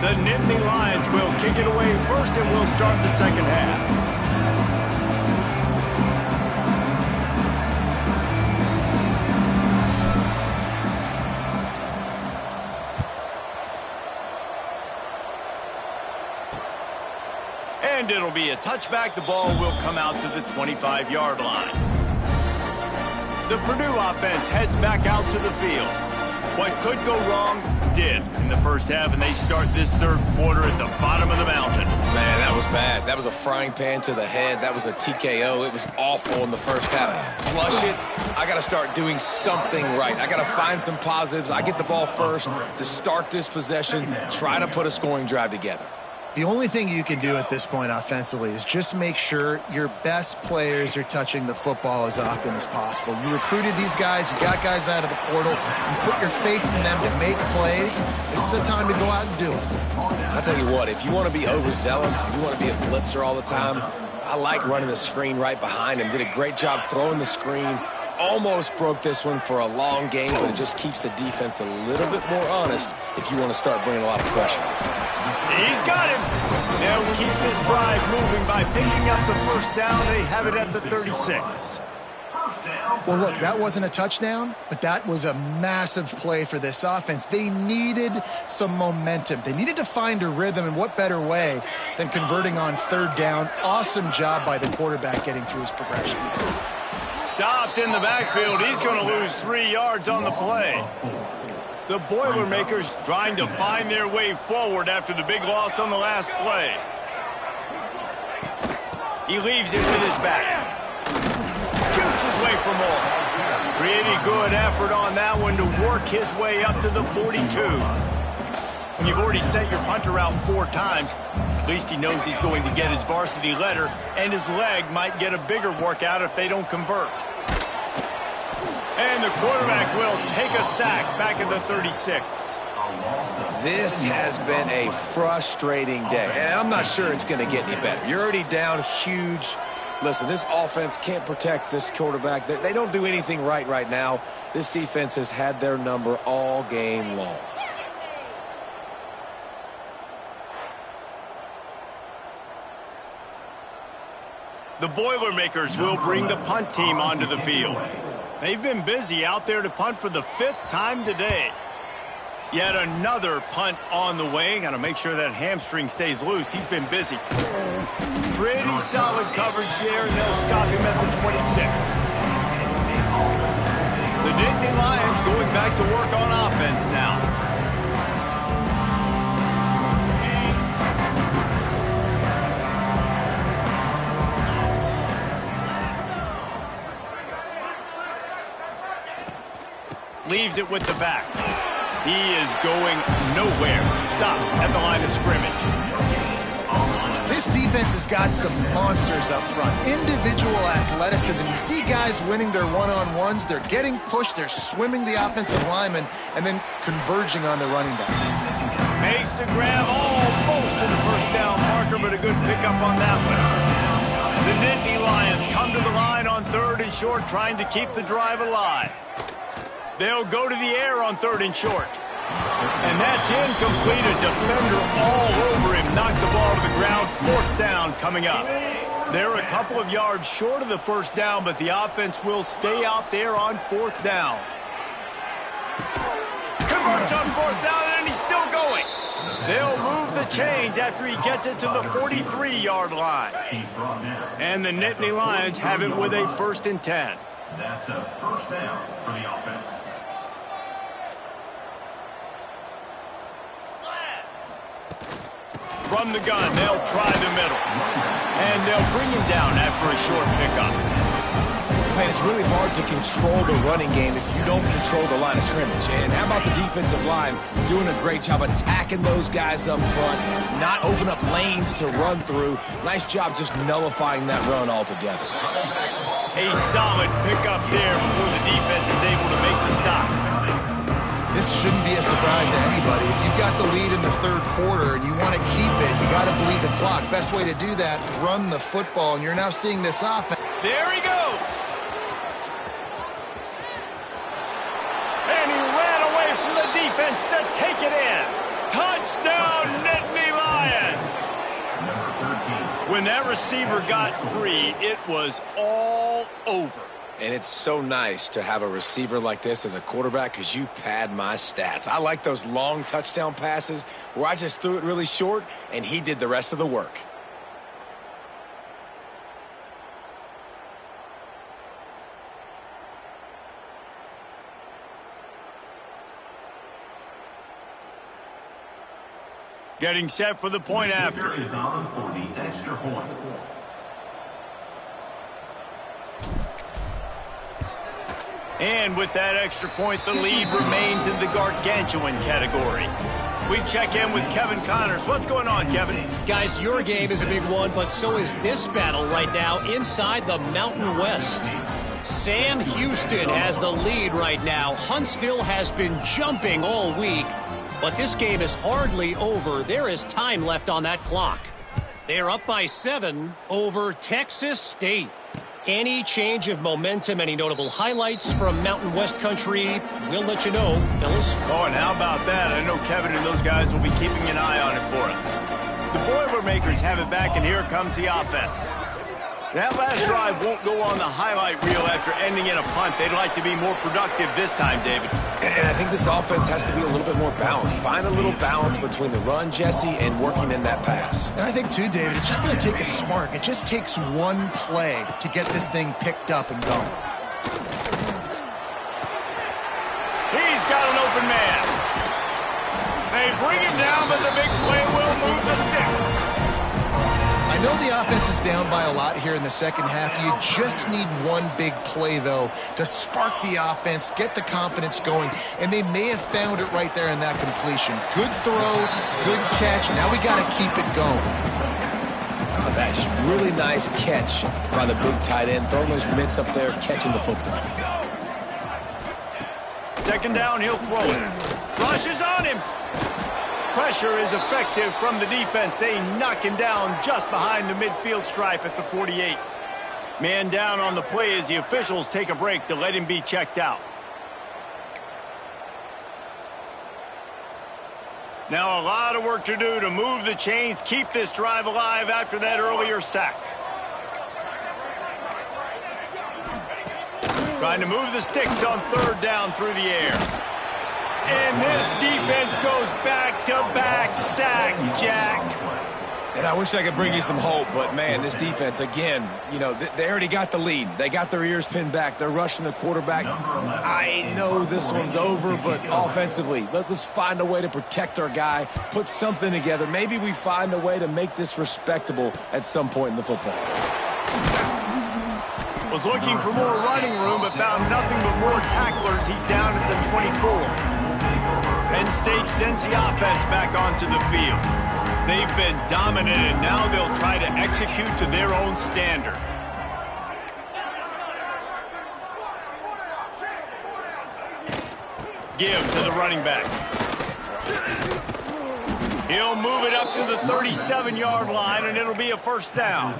The Nittany Lions will kick it away first and will start the second half. And it'll be a touchback. The ball will come out to the 25-yard line. The Purdue offense heads back out to the field. What could go wrong did in the first half, and they start this third quarter at the bottom of the mountain. Man, that was bad. That was a frying pan to the head. That was a TKO. It was awful in the first half. Flush it. I got to start doing something right. I got to find some positives. I get the ball first to start this possession, try to put a scoring drive together. The only thing you can do at this point offensively is just make sure your best players are touching the football as often as possible. You recruited these guys, you got guys out of the portal, you put your faith in them to make plays. This is a time to go out and do it. I'll tell you what, if you want to be overzealous, if you want to be a blitzer all the time, I like running the screen right behind him. Did a great job throwing the screen. Almost broke this one for a long game, but it just keeps the defense a little bit more honest if you want to start bringing a lot of pressure. He's got him. They'll keep this drive moving by picking up the first down. They have it at the 36. Well, look, that wasn't a touchdown, but that was a massive play for this offense. They needed some momentum. They needed to find a rhythm, and what better way than converting on third down. Awesome job by the quarterback getting through his progression. Stopped in the backfield. He's going to lose 3 yards on the play. The Boilermakers trying to find their way forward after the big loss on the last play. He leaves it with his back. Shoots his way for more. Pretty good effort on that one to work his way up to the 42. When you've already sent your punter out 4 times, at least he knows he's going to get his varsity letter, and his leg might get a bigger workout if they don't convert. And the quarterback will take a sack back at the 36. This has been a frustrating day, and I'm not sure it's going to get any better. You're already down huge. Listen, this offense can't protect this quarterback. They don't do anything right now. This defense has had their number all game long. The Boilermakers will bring the punt team onto the field. They've been busy out there to punt for the 5th time today. Yet another punt on the way. Got to make sure that hamstring stays loose. He's been busy. Pretty solid coverage there, and they'll stop him at the 26. The Nittany Lions going back to work on offense now. Leaves it with the back. He is going nowhere. Stop at the line of scrimmage. This defense has got some monsters up front. Individual athleticism. You see guys winning their one-on-ones. They're getting pushed. They're swimming the offensive lineman and then converging on the running back. Makes the grab almost to the first down marker, but a good pickup on that one. The Nittany Lions come to the line on 3rd and short, trying to keep the drive alive. They'll go to the air on 3rd and short. And that's incomplete. A defender all over him. Knocked the ball to the ground. 4th down coming up. They're a couple of yards short of the first down, but the offense will stay out there on 4th down. Converts on 4th down, and he's still going. They'll move the chains after he gets it to the 43-yard line. And the Nittany Lions have it with a 1st and 10. That's a first down for the offense. From the gun, they'll try the middle. And they'll bring him down after a short pickup. Man, it's really hard to control the running game if you don't control the line of scrimmage. And how about the defensive line doing a great job attacking those guys up front, not open up lanes to run through. Nice job just nullifying that run altogether. A solid pickup there before the defense is able to make the stop. This shouldn't be a surprise to anybody. If you've got the lead in the 3rd quarter and you want to keep it, you got to bleed the clock. Best way to do that, run the football, and you're now seeing this offense. There he goes. And he ran away from the defense to take it in. Touchdown, Nittany Lions! When that receiver got free, it was all over. And it's so nice to have a receiver like this as a quarterback because you pad my stats. I like those long touchdown passes where I just threw it really short and he did the rest of the work. Getting set for the point after. Is on for the extra point. And with that extra point, the lead remains in the gargantuan category. We check in with Kevin Connors. What's going on, Kevin? Guys, your game is a big one, but so is this battle right now inside the Mountain West. Sam Houston has the lead right now. Huntsville has been jumping all week, but this game is hardly over. There is time left on that clock. They're up by 7 over Texas State. Any change of momentum, any notable highlights from Mountain West country, we'll let you know, fellas. Oh, and how about that? I know Kevin and those guys will be keeping an eye on it for us. The Boilermakers have it back, and here comes the offense. That last drive won't go on the highlight reel after ending in a punt. They'd like to be more productive this time, David. And I think this offense has to be a little bit more balanced. Find a little balance between the run, Jesse, and working in that pass. And I think, too, David, it's just going to take a spark. It just takes one play to get this thing picked up and going. He's got an open man. They bring him down, but the big play will move the sticks. I know the offense is down by a lot here in the second half. You just need one big play, though, to spark the offense, get the confidence going, and they may have found it right there in that completion. Good throw, good catch. Now we got to keep it going. Oh, that just really nice catch by the big tight end, throwing those mitts up there, catching the football. Second down, he'll throw it. Rushes on him. Pressure is effective from the defense. They knock him down just behind the midfield stripe at the 48. Man down on the play as the officials take a break to let him be checked out. Now a lot of work to do to move the chains, keep this drive alive after that earlier sack. Trying to move the sticks on third down through the air. And this defense goes back-to-back sack, Jack. And I wish I could bring you some hope, but, man, this defense, again, you know, they already got the lead. They got their ears pinned back. They're rushing the quarterback. I know this one's over, but offensively, let's find a way to protect our guy, put something together. Maybe we find a way to make this respectable at some point in the football game. Was looking for more running room, but found nothing but more tacklers. He's down at the 24. Penn State sends the offense back onto the field. They've been dominant, and now they'll try to execute to their own standard. Give to the running back. He'll move it up to the 37-yard line, and it'll be a first down.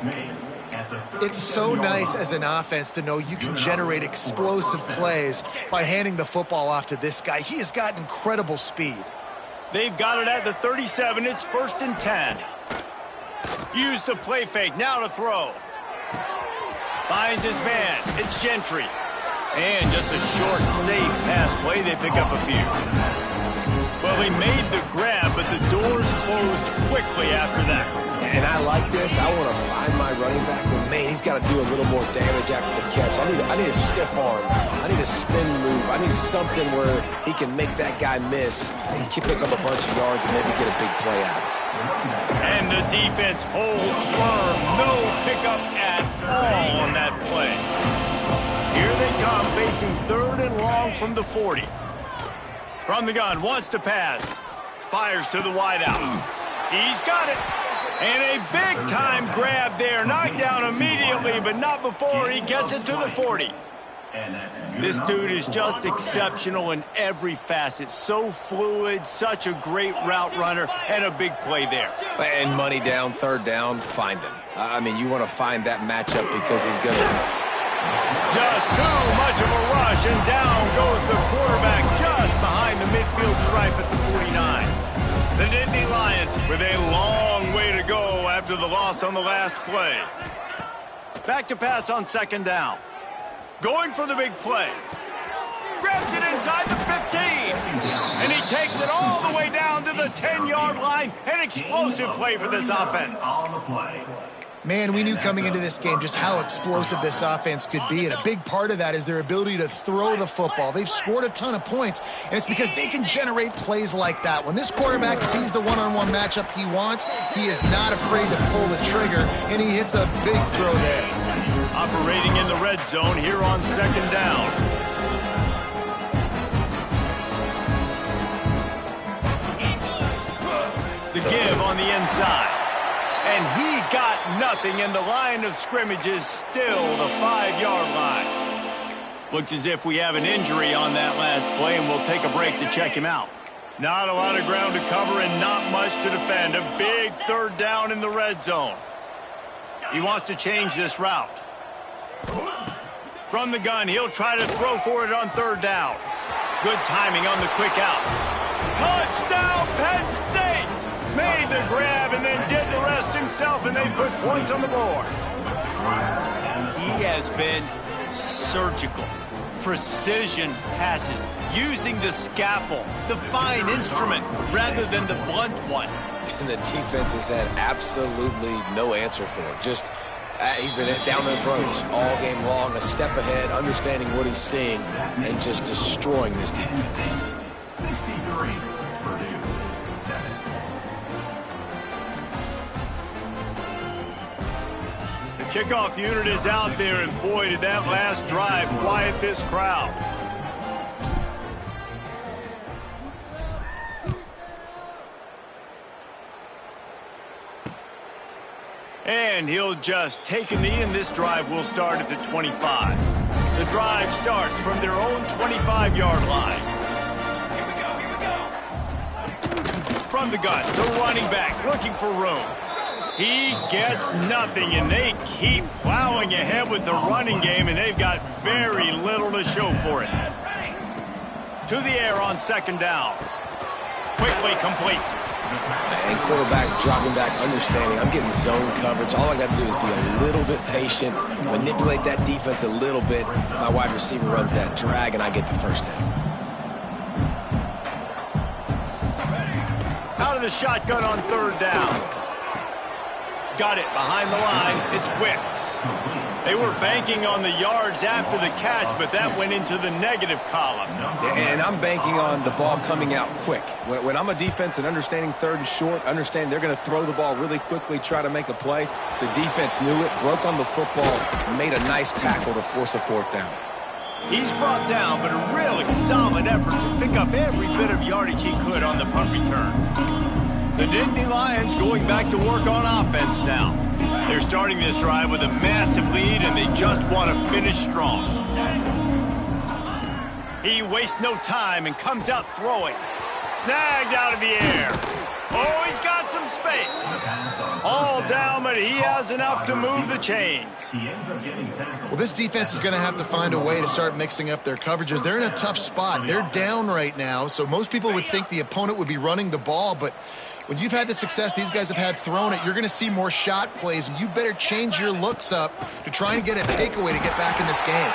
It's so nice as an offense to know you can generate explosive plays by handing the football off to this guy. He has got incredible speed. They've got it at the 37. It's 1st and 10. Use the play fake. Now to throw. Finds his man. It's Gentry. And just a short, safe pass play. They pick up a few. Well, he made the grab, but the doors closed quickly after that. And I like this. I want to find my running back, but, man, he's got to do a little more damage after the catch. I need a stiff arm. I need a spin move. I need something where he can make that guy miss and pick up a bunch of yards and maybe get a big play out of it. And the defense holds firm. No pickup at all on that play. Here they come, facing 3rd and long from the 40. From the gun, wants to pass. Fires to the wideout. He's got it. And a big-time grab there. Knocked down immediately, but not before he gets it to the 40. This dude is just exceptional in every facet. So fluid, such a great route runner, and a big play there. And money down, 3rd down, find him. I mean, you want to find that matchup because he's going to... Just too much of a rush, and down goes the quarterback just behind the midfield stripe at the 49. The with a long way to go after the loss on the last play. Back to pass on second down. Going for the big play. Grabs it inside the 15. And he takes it all the way down to the 10-yard line. An explosive play for this offense. Man, we knew coming into this game just how explosive this offense could be, and a big part of that is their ability to throw the football. They've scored a ton of points, and it's because they can generate plays like that. When this quarterback sees the one-on-one matchup he wants, he is not afraid to pull the trigger, and he hits a big throw there. Operating in the red zone here on second down. The give on the inside. And he got nothing, and the line of scrimmage is still the 5-yard line. Looks as if we have an injury on that last play, and we'll take a break to check him out. Not a lot of ground to cover and not much to defend. A big third down in the red zone. He wants to change this route. From the gun, he'll try to throw for it on third down. Good timing on the quick out. Touchdown, Penn State! Made the grab and then did the rest himself, and they put points on the board. He has been surgical. Precision passes, using the scalpel, the fine instrument, rather than the blunt one. And the defense has had absolutely no answer for it. Just, he's been down their throats all game long, a step ahead, understanding what he's seeing, and just destroying this defense. 63, Purdue, 7. The kickoff unit is out there, and boy, did that last drive quiet this crowd. And he'll just take a knee, and this drive will start at the 25. The drive starts from their own 25-yard line. From the gun, the running back looking for room. He gets nothing, and they keep plowing ahead with the running game, and they've got very little to show for it. To the air on second down. Quickly complete. And quarterback dropping back, understanding I'm getting zone coverage. All I got to do is be a little bit patient, manipulate that defense a little bit. My wide receiver runs that drag, and I get the first down. Out of the shotgun on third down. Got it behind the line. It's Wicks. They were banking on the yards after the catch, but that went into the negative column. And I'm banking on the ball coming out quick. When I'm a defense and understanding third and short, understand they're going to throw the ball really quickly, try to make a play. The defense knew it, broke on the football, made a nice tackle to force a fourth down. He's brought down, but a really solid effort to pick up every bit of yardage he could on the punt return. The Nittany Lions going back to work on offense now. They're starting this drive with a massive lead, and they just want to finish strong. He wastes no time and comes out throwing. Snagged out of the air. Oh, he's got some space. All down, but he has enough to move the chains. Well, this defense is going to have to find a way to start mixing up their coverages. They're in a tough spot. They're down right now, so most people would think the opponent would be running the ball, but when you've had the success these guys have had throwing it, you're going to see more shot plays, and you better change your looks up to try and get a takeaway to get back in this game.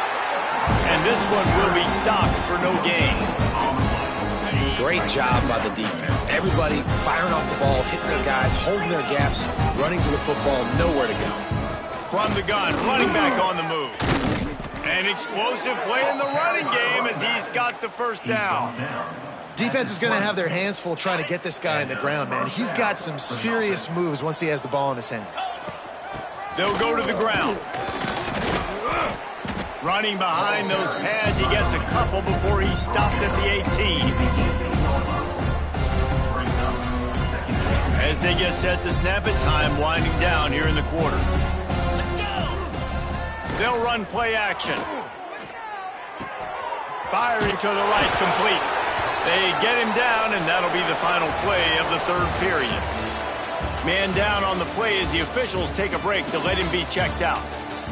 And this one will be stopped for no gain. Great job by the defense. Everybody firing off the ball, hitting their guys, holding their gaps, running to the football, nowhere to go. From the gun, running back on the move. An explosive play in the running game as he's got the first down. Defense is going to have their hands full trying to get this guy in the ground, man. He's got some serious moves once he has the ball in his hands. They'll go to the ground. Running behind those pads, he gets a couple before he's stopped at the 18. As they get set to snap it, time winding down here in the quarter. They'll run play action. Firing to the right, complete. They get him down, and that'll be the final play of the third period. Man down on the play as the officials take a break to let him be checked out.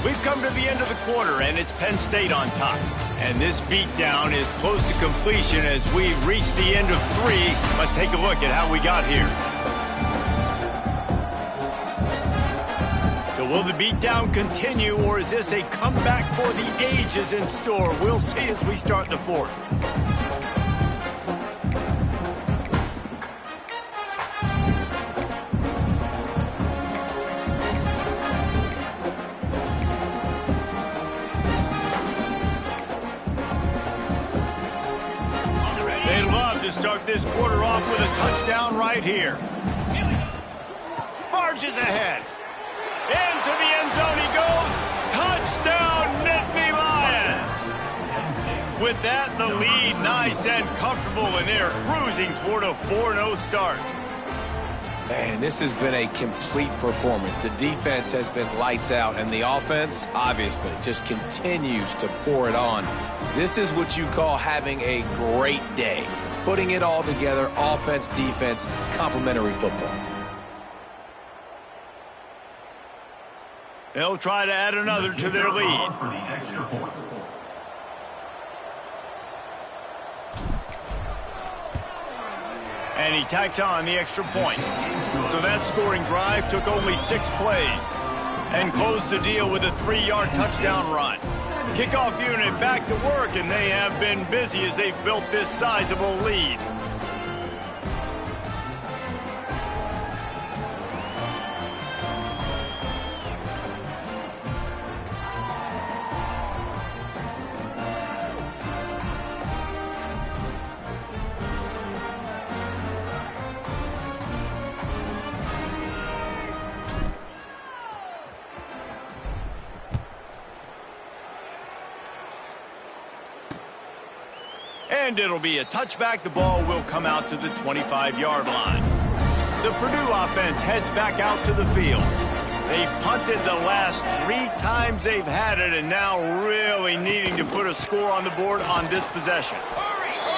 We've come to the end of the quarter, and it's Penn State on top. And this beatdown is close to completion as we've reached the end of 3. Let's take a look at how we got here. So will the beatdown continue, or is this a comeback for the ages in store? We'll see as we start the fourth. They love to start this quarter off with a touchdown right here. Barges ahead. Into the end zone he goes. Touchdown, Nittany Lions. With that, the lead nice and comfortable, and they're cruising toward a 4-0 start. Man, this has been a complete performance. The defense has been lights out, and the offense, obviously, just continues to pour it on. This is what you call having a great day. Putting it all together, offense, defense, complementary football. They'll try to add another to their lead. For the extra point. And he tacks on the extra point. So that scoring drive took only 6 plays and closed the deal with a 3-yard touchdown run. Kickoff unit back to work, and they have been busy as they've built this sizable lead. And it'll be a touchback. The ball will come out to the 25-yard line. The Purdue offense heads back out to the field. They've punted the last 3 times they've had it, and now really needing to put a score on the board on this possession.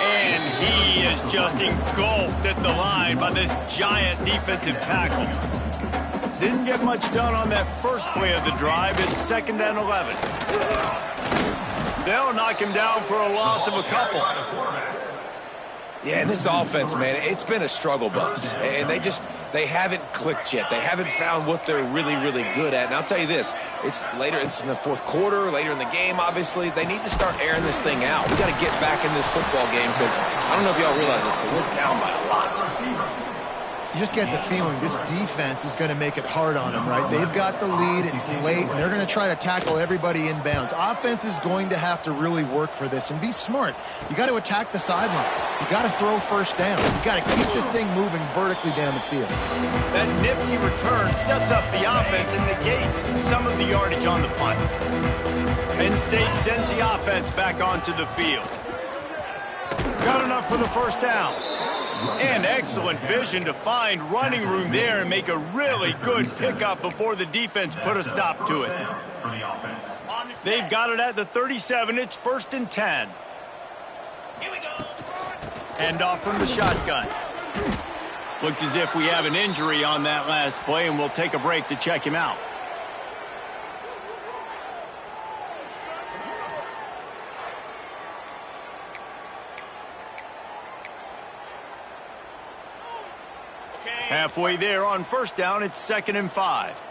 And he is just engulfed at the line by this giant defensive tackle. Didn't get much done on that first play of the drive. It's 2nd and 11. They'll knock him down for a loss of a couple. Yeah, and this offense, man, it's been a struggle bus. And they haven't clicked yet. They haven't found what they're really, really good at. And I'll tell you this, it's in the 4th quarter, later in the game, obviously. They need to start airing this thing out. We got to get back in this football game because I don't know if y'all realize this, but we're down by a lot. You just get the feeling this defense is going to make it hard on them, right? They've got the lead, it's late, and they're going to try to tackle everybody inbounds. Offense is going to have to really work for this and be smart. You got to attack the sidelines. You got to throw first down. You got to keep this thing moving vertically down the field. That nifty return sets up the offense and negates some of the yardage on the punt. Penn State sends the offense back onto the field. Got enough for the first down. And excellent vision to find running room there and make a really good pickup before the defense put a stop to it. They've got it at the 37. It's 1st and 10. Hand off from the shotgun. Looks as if we have an injury on that last play, and we'll take a break to check him out. Halfway there on first down, it's 2nd and 5.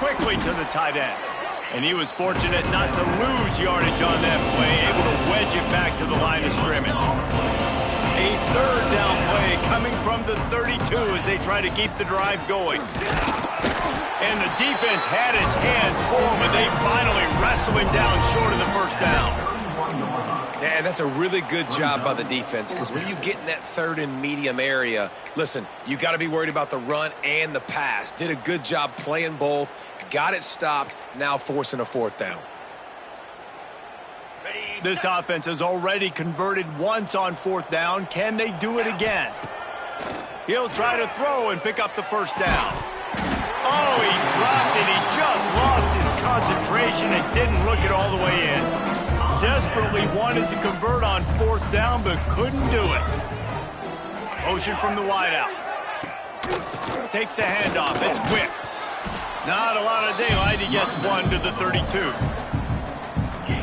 Quickly to the tight end. And he was fortunate not to lose yardage on that play, able to wedge it back to the line of scrimmage. A 3rd down play coming from the 32 as they try to keep the drive going. And the defense had its hands full, but they finally wrestle him down short of the first down. Yeah, that's a really good job by the defense because when you get in that 3rd and medium area, listen, you got to be worried about the run and the pass. Did a good job playing both, got it stopped, now forcing a 4th down. This offense has already converted once on 4th down. Can they do it again? He'll try to throw and pick up the first down. Oh, he dropped it. He just lost his concentration and didn't look it all the way in. Desperately wanted to convert on 4th down, but couldn't do it. Motion from the wideout. Takes the handoff. It's Wicks. Not a lot of daylight. He gets 1 to the 32.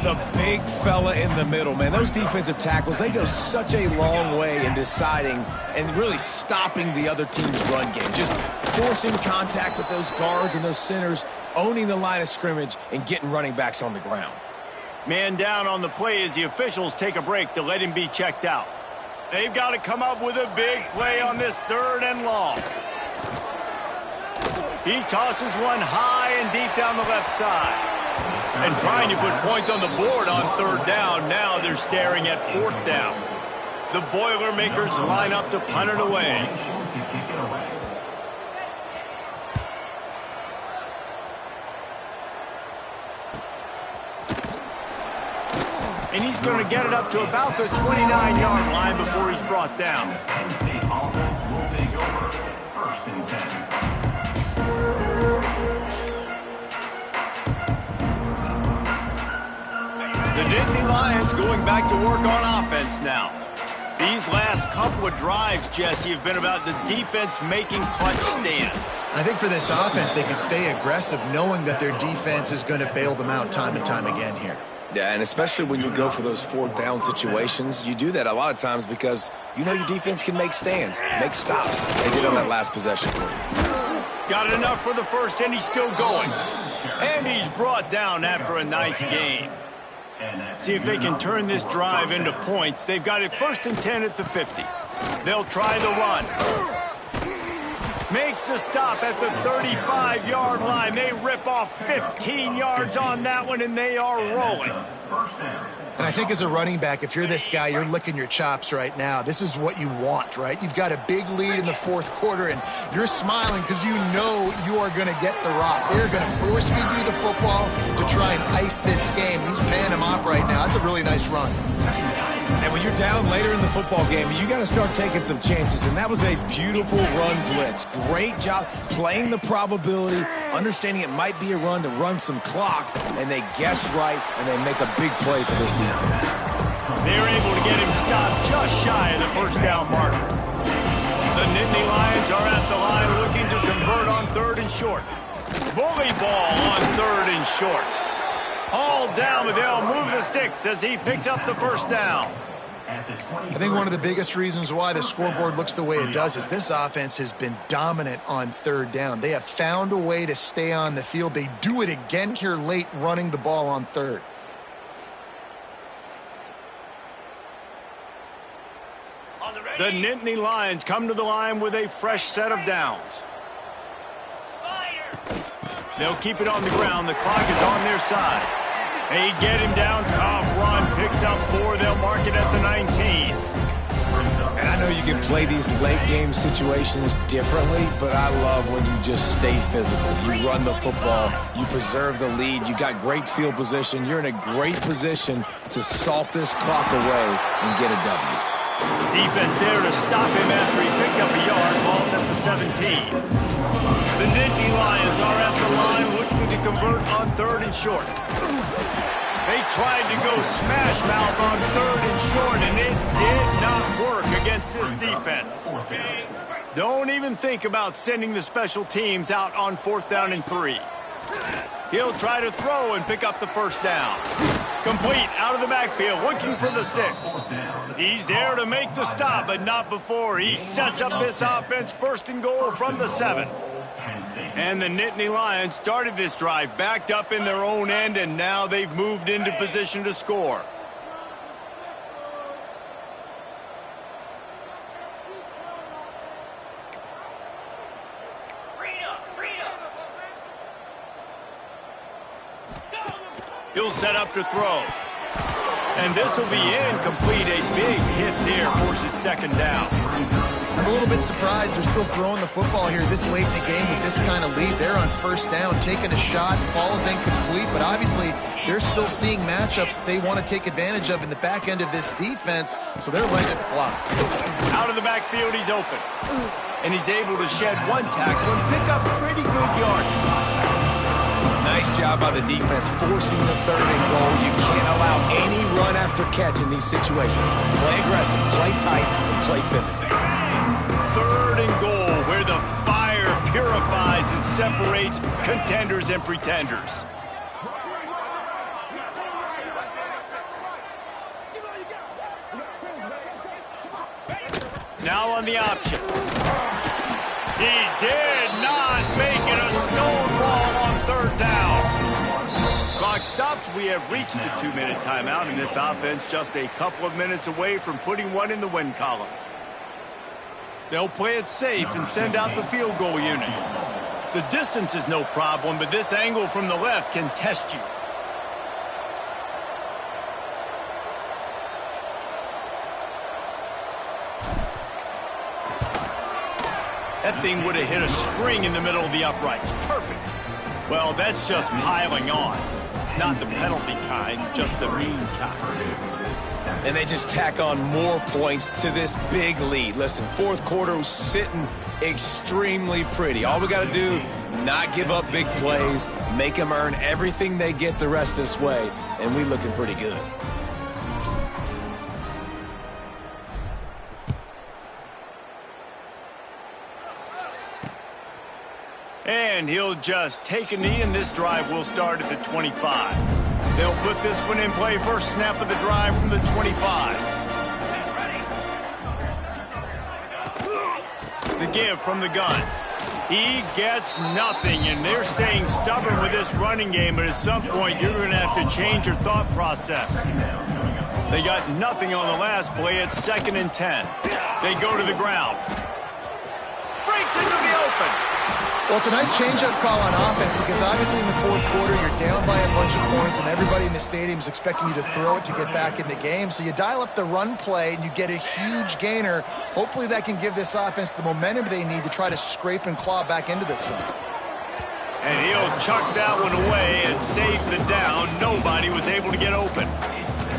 The big fella in the middle, man. Those defensive tackles, they go such a long way in deciding and really stopping the other team's run game. Just forcing contact with those guards and those centers, owning the line of scrimmage, and getting running backs on the ground. Man down on the play as the officials take a break to let him be checked out. They've got to come up with a big play on this 3rd and long. He tosses one high and deep down the left side. And trying to put points on the board on 3rd down. Now they're staring at 4th down. The Boilermakers line up to punt it away. And he's going to get it up to about the 29-yard line before he's brought down. Penn State offense will take over 1st and 10. The Nittany Lions going back to work on offense now. These last couple of drives, Jesse, have been about the defense making clutch stand. I think for this offense, they can stay aggressive knowing that their defense is going to bail them out time and time again here. Yeah, and especially when you go for those 4th down situations, you do that a lot of times because you know your defense can make stands, make stops. They did on that last possession for you. Got it enough for the first, and he's still going. And he's brought down after a nice gain. See if they can turn this drive into points. They've got it 1st and 10 at the 50. They'll try the run. Makes the stop at the 35-yard line. They rip off 15 yards on that one, and they are rolling. And I think as a running back, if you're this guy, you're licking your chops right now. This is what you want, right? You've got a big lead in the 4th quarter, and you're smiling because you know you are going to get the rock. They're going to force feed you the football to try and ice this game. He's paying him off right now. That's a really nice run. And when you're down later in the football game, you got to start taking some chances. And that was a beautiful run blitz. Great job playing the probability, understanding it might be a run to run some clock, and they guess right, and they make a big play for this defense. They're able to get him stopped just shy of the 1st down marker. The Nittany Lions are at the line looking to convert on 3rd and short. Bully ball on 3rd and short. All down, but they'll move the sticks as he picks up the 1st down. I think one of the biggest reasons why the scoreboard looks the way it does is this offense has been dominant on 3rd down. They have found a way to stay on the field. They do it again here late, running the ball on 3rd. The Nittany Lions come to the line with a fresh set of downs. They'll keep it on the ground. The clock is on their side. They get him down. Tough run. Picks up 4. They'll mark it at the 19. And I know you can play these late game situations differently, but I love when you just stay physical. You run the football. You preserve the lead. You got great field position. You're in a great position to salt this clock away and get a W. Defense there to stop him after he picked up a yard. Ball's at the 17. The Nittany Lions are at the line looking to convert on 3rd and short. They tried to go smash mouth on 3rd and short, and it did not work against this defense. Don't even think about sending the special teams out on 4th down and 3. He'll try to throw and pick up the 1st down. Complete out of the backfield, looking for the sticks. He's there to make the stop, but not before. He sets up this offense 1st and goal from the 7. And the Nittany Lions started this drive backed up in their own end, and now they've moved into position to score. He'll set up to throw. And this will be incomplete. A big hit there forces 2nd down. I'm a little bit surprised they're still throwing the football here this late in the game with this kind of lead. They're on 1st down, taking a shot, falls incomplete, but obviously they're still seeing matchups that they want to take advantage of in the back end of this defense, so they're letting it fly. Out of the backfield, he's open. And he's able to shed 1 tackle and pick up pretty good yardage. Nice job by the defense forcing the 3rd and goal. You can't allow any run after catch in these situations. Play aggressive, play tight, and play physically. 3rd and goal, where the fire purifies and separates contenders and pretenders. Now on the option. He did not make it a stonewall on third down. Clock stops. We have reached the 2-minute timeout, and this offense just a couple of minutes away from putting one in the win column. They'll play it safe and send out the field goal unit. The distance is no problem, but this angle from the left can test you. That thing would have hit a string in the middle of the uprights. Perfect. Well, that's just piling on. Not the penalty kind, just the mean kind. And they just tack on more points to this big lead. Listen, fourth quarter was sitting extremely pretty. All we got to do, not give up big plays, make them earn everything they get the rest this way, and we looking pretty good. And he'll just take a knee, and this drive will start at the 25. They'll put this one in play first snap of the drive from the 25. The give from the gun. He gets nothing, and they're staying stubborn with this running game, but at some point you're going to have to change your thought process. They got nothing on the last play. It's 2nd and 10. They go to the ground. Breaks into the open. Well, it's a nice change-up call on offense because obviously in the fourth quarter you're down by a bunch of points and everybody in the stadium is expecting you to throw it to get back in the game. So you dial up the run play and you get a huge gainer. Hopefully that can give this offense the momentum they need to try to scrape and claw back into this one. And he'll chuck that one away and save the down. Nobody was able to get open.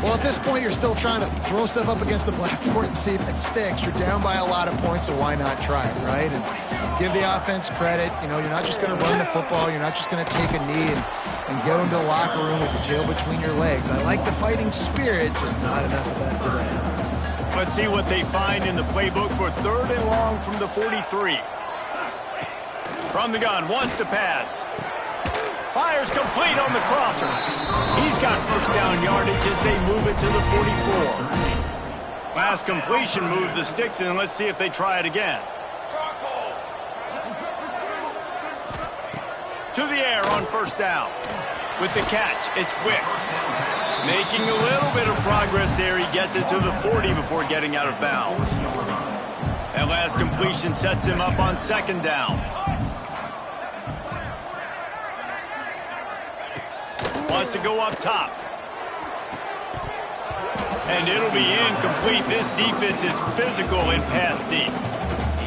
Well, at this point, you're still trying to throw stuff up against the blackboard and see if it sticks. You're down by a lot of points, so why not try it, right? And give the offense credit. You know, you're not just going to run the football. You're not just going to take a knee and go into the locker room with your tail between your legs. I like the fighting spirit, just not enough of that today. Let's see what they find in the playbook for 3rd and long from the 43. From the gun, wants to pass. Fires complete on the crosser. He's got first down yardage as they move it to the 44. Last completion moved the sticks in. Let's see if they try it again. To the air on first down. With the catch, it's Wicks. Making a little bit of progress there. He gets it to the 40 before getting out of bounds. That last completion sets him up on 2nd down. Wants to go up top. And it'll be incomplete. This defense is physical and pass deep.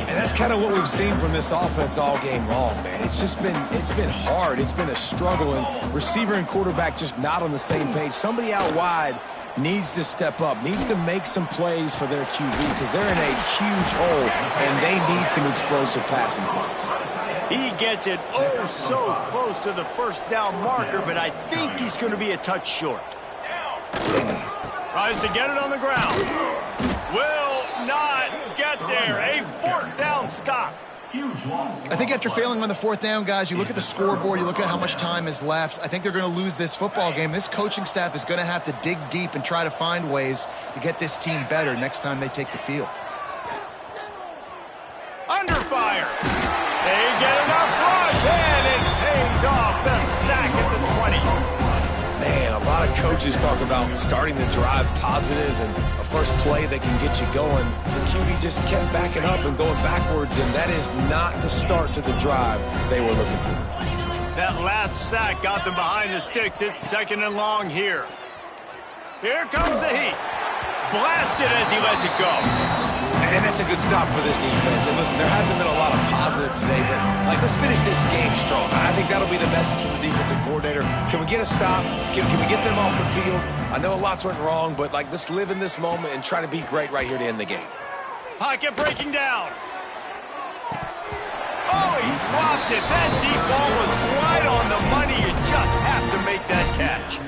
And that's kind of what we've seen from this offense all game long, man. It's been hard. It's been a struggle, and receiver and quarterback just not on the same page. Somebody out wide needs to step up, needs to make some plays for their QB because they're in a huge hole, and they need some explosive passing plays. He gets it oh so close to the first down marker, but I think he's going to be a touch short. Tries to get it on the ground. Will not get there. A 4th down stop. I think after failing on the 4th down, guys, you look at the scoreboard, you look at how much time is left. I think they're going to lose this football game. This coaching staff is going to have to dig deep and try to find ways to get this team better next time they take the field. Under fire. They get enough rush, and it pays off. The sack at the 20. Man, a lot of coaches talk about starting the drive positive and a first play that can get you going. The QB just kept backing up and going backwards, and that is not the start to the drive they were looking for. That last sack got them behind the sticks. It's 2nd and long here. Here comes the heat. Blasted as he lets it go. And that's a good stop for this defense. And listen, there hasn't been a lot of positive today, but let's finish this game strong. I think that'll be the message from the defensive coordinator. Can we get a stop? Can we get them off the field? I know lots went wrong, but let's live in this moment and try to be great right here to end the game. Pocket breaking down. Oh, he dropped it. That deep ball was right on the money. You just have to make that catch.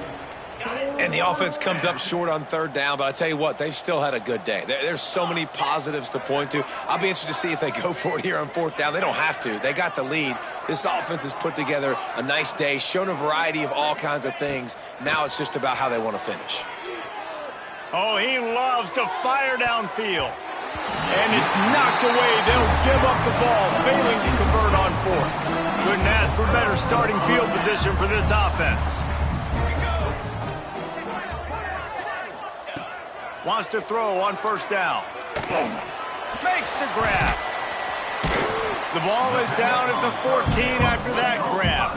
And the offense comes up short on 3rd down, but I tell you what, they've still had a good day. There's so many positives to point to. I'll be interested to see if they go for it here on 4th down. They don't have to. They got the lead. This offense has put together a nice day, shown a variety of all kinds of things. Now it's just about how they want to finish. Oh, he loves to fire downfield. And it's knocked away. They'll give up the ball, failing to convert on fourth. Couldn't ask for better starting field position for this offense. Wants to throw on first down. Makes the grab. The ball is down at the 14 after that grab.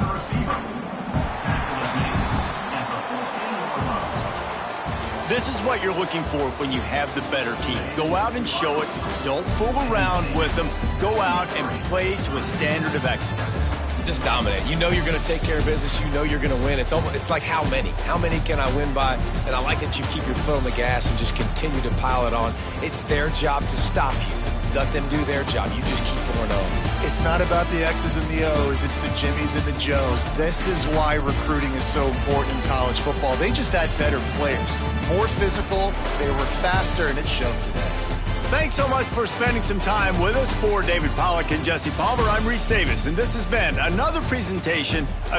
This is what you're looking for when you have the better team. Go out and show it. Don't fool around with them. Go out and play to a standard of excellence. Just dominate. You know you're going to take care of business. You know you're going to win. It's like how many? How many can I win by? And I like that you keep your foot on the gas and just continue to pile it on. It's their job to stop you. Let them do their job. You just keep pouring on. It's not about the X's and the O's. It's the Jimmies and the Joes. This is why recruiting is so important in college football. They just had better players. More physical, they were faster, and it showed today. Thanks so much for spending some time with us. For David Pollack and Jesse Palmer, I'm Reese Davis, and this has been another presentation